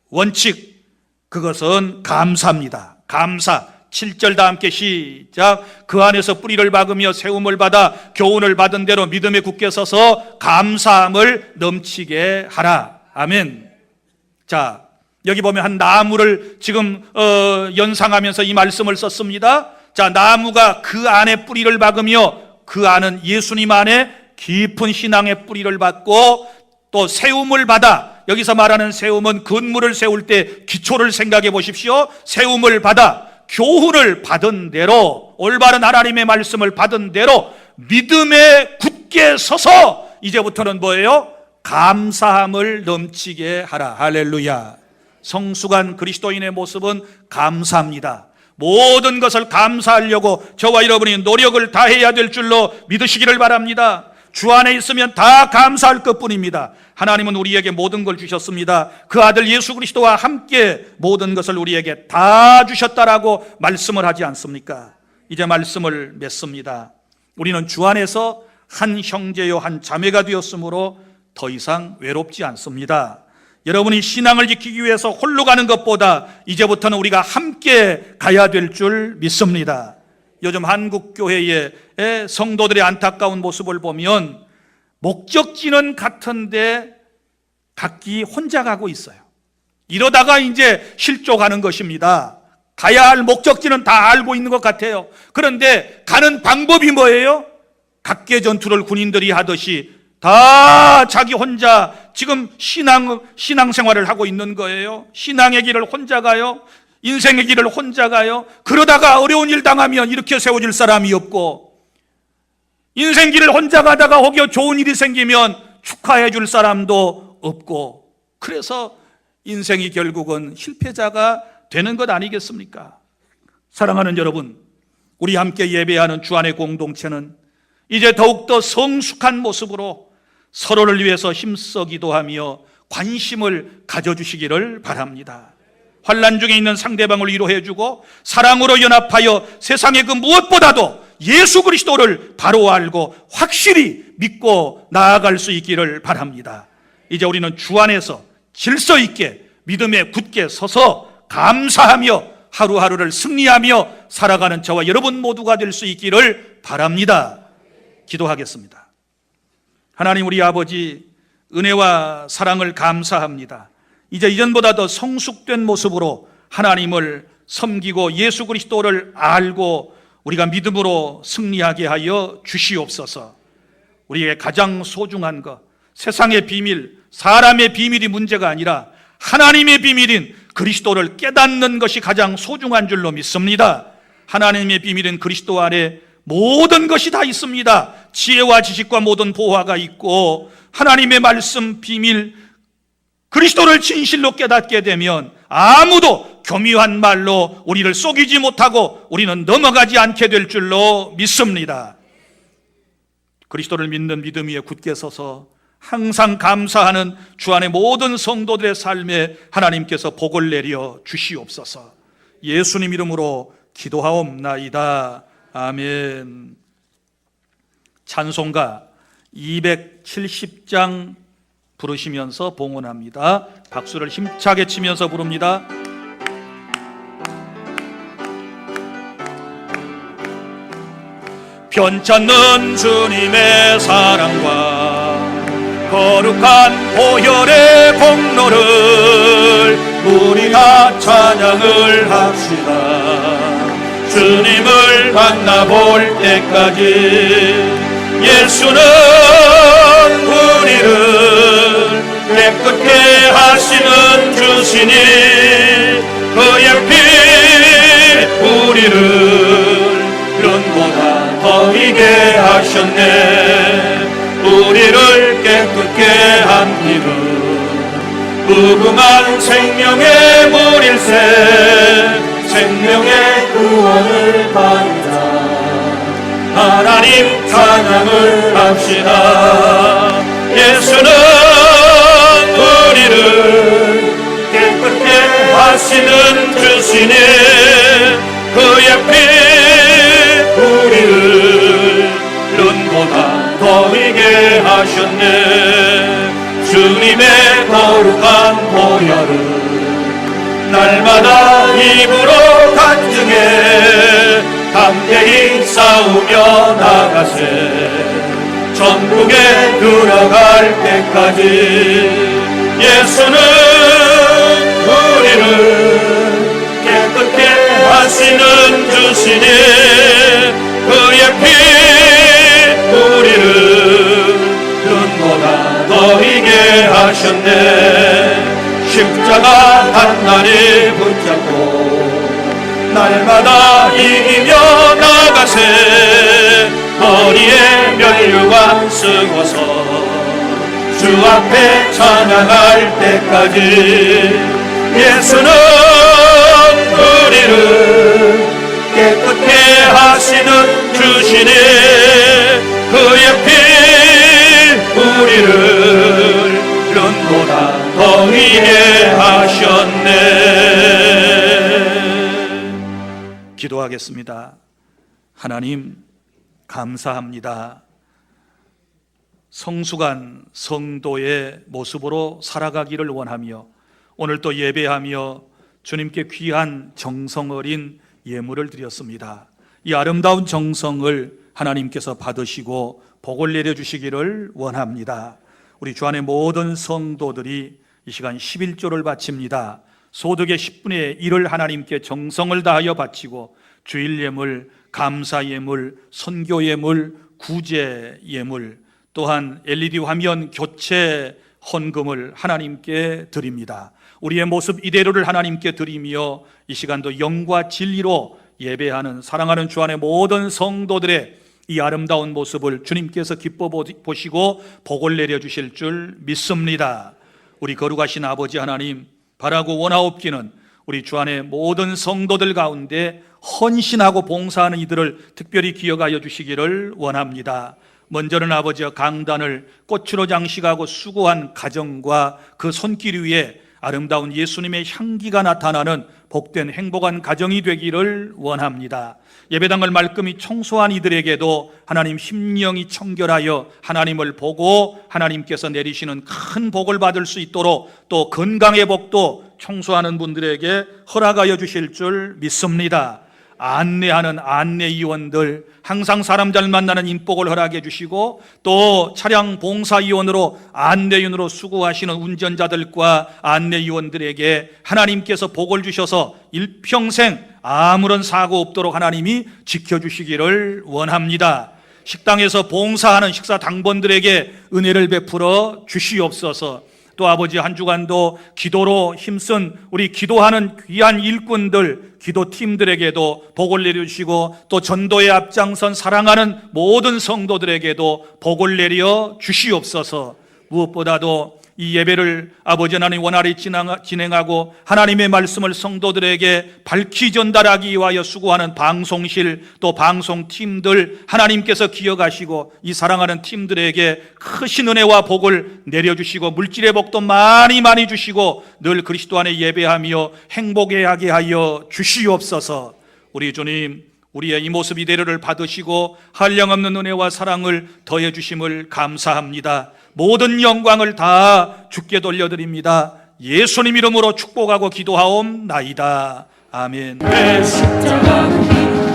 원칙, 그것은 감사입니다. 감사. 7절 다 함께 시작. 그 안에서 뿌리를 박으며 세움을 받아 교훈을 받은 대로 믿음에 굳게 서서 감사함을 넘치게 하라. 아멘. 자, 여기 보면 한 나무를 지금 연상하면서 이 말씀을 썼습니다. 자, 나무가 그 안에 뿌리를 박으며 그 안은 예수님 안에 깊은 신앙의 뿌리를 받고 또 세움을 받아, 여기서 말하는 세움은 건물을 세울 때 기초를 생각해 보십시오. 세움을 받아 교훈을 받은 대로, 올바른 하나님의 말씀을 받은 대로 믿음에 굳게 서서 이제부터는 뭐예요? 감사함을 넘치게 하라. 할렐루야. 성숙한 그리스도인의 모습은 감사합니다. 모든 것을 감사하려고 저와 여러분이 노력을 다해야 될 줄로 믿으시기를 바랍니다. 주 안에 있으면 다 감사할 것뿐입니다. 하나님은 우리에게 모든 걸 주셨습니다. 그 아들 예수 그리스도와 함께 모든 것을 우리에게 다 주셨다라고 말씀을 하지 않습니까? 이제 말씀을 맺습니다. 우리는 주 안에서 한 형제요 한 자매가 되었으므로 더 이상 외롭지 않습니다. 여러분이 신앙을 지키기 위해서 홀로 가는 것보다 이제부터는 우리가 함께 가야 될 줄 믿습니다. 요즘 한국 교회의 성도들의 안타까운 모습을 보면 목적지는 같은데 각기 혼자 가고 있어요. 이러다가 이제 실족하는 것입니다. 가야 할 목적지는 다 알고 있는 것 같아요. 그런데 가는 방법이 뭐예요? 각계 전투를 군인들이 하듯이 다 자기 혼자 지금 신앙생활을 하고 있는 거예요. 신앙의 길을 혼자 가요. 인생의 길을 혼자 가요. 그러다가 어려운 일 당하면 일으켜 세워줄 사람이 없고, 인생 길을 혼자 가다가 혹여 좋은 일이 생기면 축하해 줄 사람도 없고, 그래서 인생이 결국은 실패자가 되는 것 아니겠습니까? 사랑하는 여러분, 우리 함께 예배하는 주 안의 공동체는 이제 더욱더 성숙한 모습으로 서로를 위해서 힘써 기도하며 관심을 가져주시기를 바랍니다. 환난 중에 있는 상대방을 위로해주고 사랑으로 연합하여 세상의 그 무엇보다도 예수 그리스도를 바로 알고 확실히 믿고 나아갈 수 있기를 바랍니다. 이제 우리는 주 안에서 질서 있게 믿음에 굳게 서서 감사하며 하루하루를 승리하며 살아가는 저와 여러분 모두가 될 수 있기를 바랍니다. 기도하겠습니다. 하나님 우리 아버지, 은혜와 사랑을 감사합니다. 이제 이전보다 더 성숙된 모습으로 하나님을 섬기고 예수 그리스도를 알고 우리가 믿음으로 승리하게 하여 주시옵소서. 우리의 가장 소중한 것, 세상의 비밀, 사람의 비밀이 문제가 아니라 하나님의 비밀인 그리스도를 깨닫는 것이 가장 소중한 줄로 믿습니다. 하나님의 비밀인 그리스도 안에 모든 것이 다 있습니다. 지혜와 지식과 모든 보화가 있고, 하나님의 말씀 비밀 그리스도를 진실로 깨닫게 되면 아무도 교묘한 말로 우리를 속이지 못하고 우리는 넘어가지 않게 될 줄로 믿습니다. 그리스도를 믿는 믿음 위에 굳게 서서 항상 감사하는 주 안의 모든 성도들의 삶에 하나님께서 복을 내려 주시옵소서. 예수님 이름으로 기도하옵나이다. 아멘. 찬송가 270장 부르시면서 봉헌합니다. 박수를 힘차게 치면서 부릅니다. 편찮는 주님의 사랑과 거룩한 보혈의 공로를 우리가 찬양을 합시다. 주님을 만나볼 때까지 예수는 우리를 깨끗게 하시는 주시니 그의 피 우리를 눈보다 더 이게 하셨네. 우리를 깨끗게 한 피는 무궁한 생명의 물일새 생명의 구원을 받자. 하나님 찬양을 합시다. 예수는 우리를 깨끗게 하시는 주시니 그의 피 날마다 입으로 간증해 담대히 싸우며 나가세 천국에 들어갈 때까지 예수는 우리를 깨끗게 하시는 주시니 그의 피 우리를 눈보다 더 희게 하셨네 십자가 단단히 붙잡고 날마다 이기며 나가세 머리에 면류관 쓰고서 주 앞에 찬양할 때까지 예수는 우리를 깨끗게 하시는 주시니 그의 피 우리를 눈보다 더 희게 하셨네. 기도하겠습니다. 하나님 감사합니다. 성숙한 성도의 모습으로 살아가기를 원하며 오늘 또 예배하며 주님께 귀한 정성 어린 예물을 드렸습니다. 이 아름다운 정성을 하나님께서 받으시고 복을 내려주시기를 원합니다. 우리 주 안의 모든 성도들이 이 시간 11조를 바칩니다. 소득의 10분의 1을 하나님께 정성을 다하여 바치고 주일 예물, 감사 예물, 선교 예물, 구제 예물, 또한 LED 화면 교체 헌금을 하나님께 드립니다. 우리의 모습 이대로를 하나님께 드리며 이 시간도 영과 진리로 예배하는 사랑하는 주 안의 모든 성도들의 이 아름다운 모습을 주님께서 기뻐 보시고 복을 내려주실 줄 믿습니다. 우리 거룩하신 아버지 하나님, 바라고 원하옵기는 우리 주 안의 모든 성도들 가운데 헌신하고 봉사하는 이들을 특별히 기억하여 주시기를 원합니다. 먼저는 아버지와 강단을 꽃으로 장식하고 수고한 가정과 그 손길 위에 아름다운 예수님의 향기가 나타나는 복된 행복한 가정이 되기를 원합니다. 예배당을 말끔히 청소한 이들에게도 하나님 심령이 청결하여 하나님을 보고 하나님께서 내리시는 큰 복을 받을 수 있도록 또 건강의 복도 청소하는 분들에게 허락하여 주실 줄 믿습니다. 안내하는 안내위원들 항상 사람 잘 만나는 인복을 허락해 주시고 또 차량 봉사위원으로 안내위원으로 수고하시는 운전자들과 안내위원들에게 하나님께서 복을 주셔서 일평생 아무런 사고 없도록 하나님이 지켜주시기를 원합니다. 식당에서 봉사하는 식사 당번들에게 은혜를 베풀어 주시옵소서. 또 아버지 한 주간도 기도로 힘쓴 우리 기도하는 귀한 일꾼들, 기도팀들에게도 복을 내려주시고 또 전도에 앞장선 사랑하는 모든 성도들에게도 복을 내려 주시옵소서. 무엇보다도 이 예배를 아버지 하나님 원활히 진행하고 하나님의 말씀을 성도들에게 밝히 전달하기 위하여 수고하는 방송실 또 방송팀들 하나님께서 기억하시고 이 사랑하는 팀들에게 크신 은혜와 복을 내려주시고 물질의 복도 많이 주시고 늘 그리스도 안에 예배하며 행복하게 하여 주시옵소서. 우리 주님, 우리의 이 모습 이대로를 받으시고 한량없는 은혜와 사랑을 더해 주심을 감사합니다. 모든 영광을 다 주께 돌려드립니다. 예수님 이름으로 축복하고 기도하옵나이다. 아멘. 십자가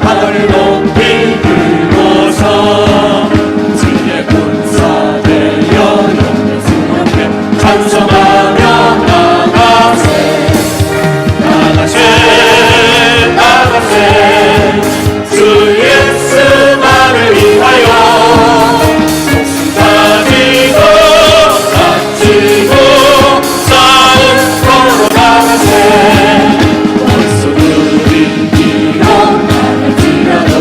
하늘 높이 들고서 주의 군사 되어 영예수 앞에 찬송하며 나가세 주 예수만을 위하여 목숨 가지고 다치고 싸움 걸어 나가세 원수들이 밀어 나갈지라도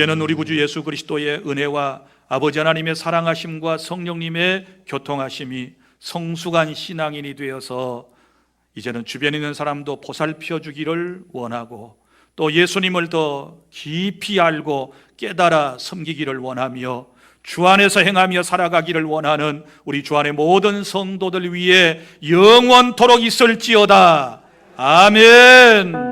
이제는 우리 구주 예수 그리스도의 은혜와 아버지 하나님의 사랑하심과 성령님의 교통하심이 성숙한 신앙인이 되어서 이제는 주변에 있는 사람도 보살펴 주기를 원하고 또 예수님을 더 깊이 알고 깨달아 섬기기를 원하며 주 안에서 행하며 살아가기를 원하는 우리 주 안의 모든 성도들 위해 영원토록 있을지어다. 아멘.